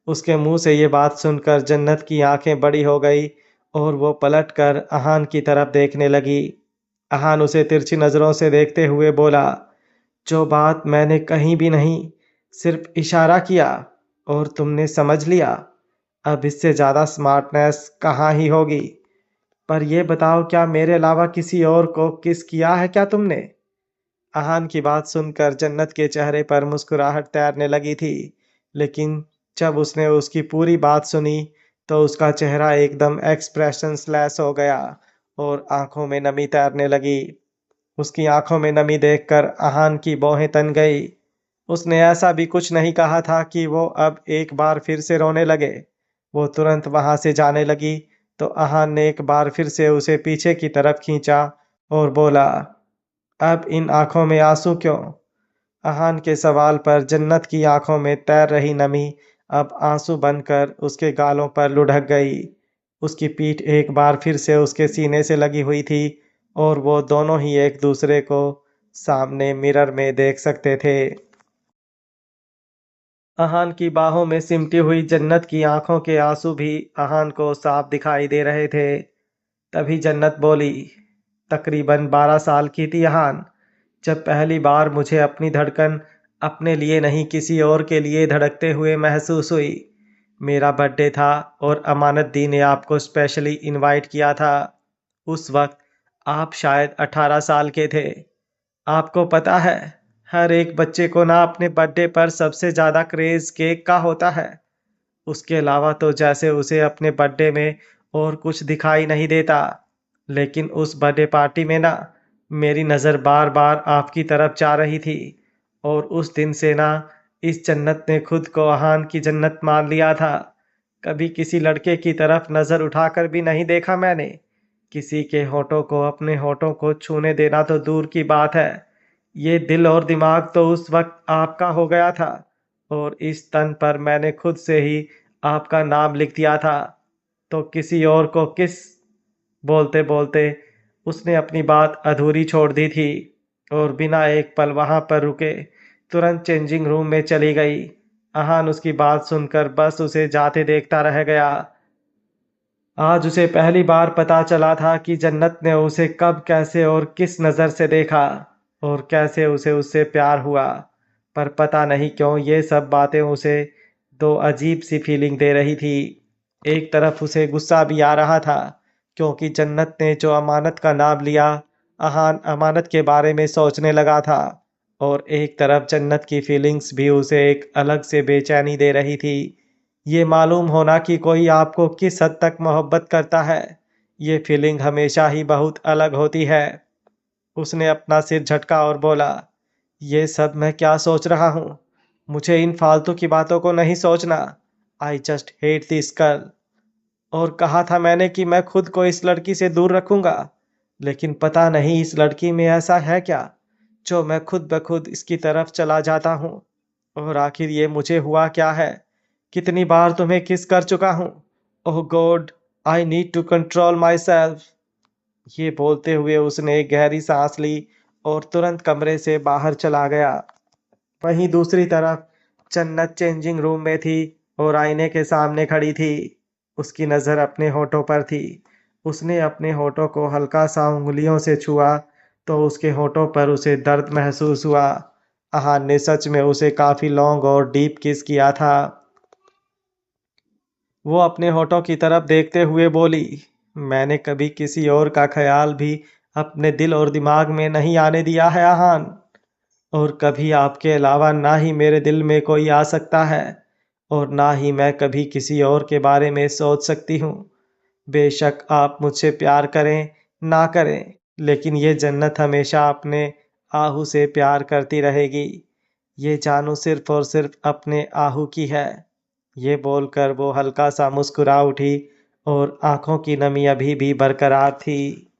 उसके मुंह से ये बात सुनकर जन्नत की आंखें बड़ी हो गई और वो पलटकर अहान की तरफ देखने लगी। अहान उसे तिरछी नजरों से देखते हुए बोला, जो बात मैंने कहीं भी नहीं, सिर्फ इशारा किया और तुमने समझ लिया। अब इससे ज़्यादा स्मार्टनेस कहाँ ही होगी? पर यह बताओ, क्या मेरे अलावा किसी और को किस किया है क्या तुमने? अहान की बात सुनकर जन्नत के चेहरे पर मुस्कुराहट तैरने लगी थी, लेकिन जब उसने उसकी पूरी बात सुनी तो उसका चेहरा एकदम एक्सप्रेशंस लेस हो गया और आंखों में नमी तैरने लगी। उसकी आंखों में नमी देखकर अहान की भौहें तन गई। उसने ऐसा भी कुछ नहीं कहा था कि वो अब एक बार फिर से रोने लगे। वो तुरंत वहां से जाने लगी तो अहान ने एक बार फिर से उसे पीछे की तरफ खींचा और बोला, अब इन आंखों में आंसू क्यों? अहान के सवाल पर जन्नत की आंखों में तैर रही नमी अब आंसू बनकर उसके गालों पर लुढ़क गई। उसकी पीठ एक बार फिर से उसके सीने से लगी हुई थी और वो दोनों ही एक दूसरे को सामने मिरर में देख सकते थे। अहान की बाहों में सिमटी हुई जन्नत की आंखों के आंसू भी अहान को साफ दिखाई दे रहे थे। तभी जन्नत बोली, तकरीबन 12 साल की थी अहान, जब पहली बार मुझे अपनी धड़कन अपने लिए नहीं किसी और के लिए धड़कते हुए महसूस हुई। मेरा बर्थडे था और अमानत दी ने आपको स्पेशली इनवाइट किया था। उस वक्त आप शायद 18 साल के थे। आपको पता है, हर एक बच्चे को ना अपने बर्थडे पर सबसे ज़्यादा क्रेज़ केक का होता है। उसके अलावा तो जैसे उसे अपने बर्थडे में और कुछ दिखाई नहीं देता। लेकिन उस बर्थडे पार्टी में ना, मेरी नज़र बार बार आपकी तरफ जा रही थी और उस दिन से ना इस जन्नत ने खुद को अहान की जन्नत मान लिया था। कभी किसी लड़के की तरफ नज़र उठाकर भी नहीं देखा मैंने। किसी के होठों को अपने होठों को छूने देना तो दूर की बात है, ये दिल और दिमाग तो उस वक्त आपका हो गया था और इस तन पर मैंने खुद से ही आपका नाम लिख दिया था। तो किसी और को किस, बोलते बोलते उसने अपनी बात अधूरी छोड़ दी थी और बिना एक पल वहां पर रुके तुरंत चेंजिंग रूम में चली गई। अहान उसकी बात सुनकर बस उसे जाते देखता रह गया। आज उसे पहली बार पता चला था कि जन्नत ने उसे कब, कैसे और किस नज़र से देखा और कैसे उसे उससे प्यार हुआ। पर पता नहीं क्यों ये सब बातें उसे दो अजीब सी फीलिंग दे रही थी। एक तरफ उसे गुस्सा भी आ रहा था क्योंकि जन्नत ने जो अमानत का नाम लिया, अहान अमानत के बारे में सोचने लगा था। और एक तरफ जन्नत की फीलिंग्स भी उसे एक अलग से बेचैनी दे रही थी। ये मालूम होना कि कोई आपको किस हद तक मोहब्बत करता है, ये फीलिंग हमेशा ही बहुत अलग होती है। उसने अपना सिर झटका और बोला, ये सब मैं क्या सोच रहा हूँ? मुझे इन फालतू की बातों को नहीं सोचना। I just hate this girl. और कहा था मैंने कि मैं खुद को इस लड़की से दूर रखूंगा, लेकिन पता नहीं इस लड़की में ऐसा है क्या जो मैं खुद ब खुद इसकी तरफ चला जाता हूँ। और आखिर ये मुझे हुआ क्या है? कितनी बार तुम्हें किस कर चुका हूँ? Oh God, I need to control myself. ये बोलते हुए उसने एक गहरी सांस ली और तुरंत कमरे से बाहर चला गया। वहीं दूसरी तरफ जन्नत चेंजिंग रूम में थी और आईने के सामने खड़ी थी। उसकी नज़र अपने होठों पर थी। उसने अपने होठों को हल्का सा उंगलियों से छुआ तो उसके होठों पर उसे दर्द महसूस हुआ। अहान ने सच में उसे काफ़ी लॉन्ग और डीप किस किया था। वो अपने होठों की तरफ देखते हुए बोली, मैंने कभी किसी और का ख्याल भी अपने दिल और दिमाग में नहीं आने दिया है अहान। और कभी आपके अलावा ना ही मेरे दिल में कोई आ सकता है और ना ही मैं कभी किसी और के बारे में सोच सकती हूँ। बेशक आप मुझसे प्यार करें ना करें, लेकिन ये जन्नत हमेशा अपने आहू से प्यार करती रहेगी। ये जानू सिर्फ और सिर्फ अपने आहू की है। ये बोलकर वो हल्का सा मुस्कुरा उठी और आंखों की नमी अभी भी बरकरार थी।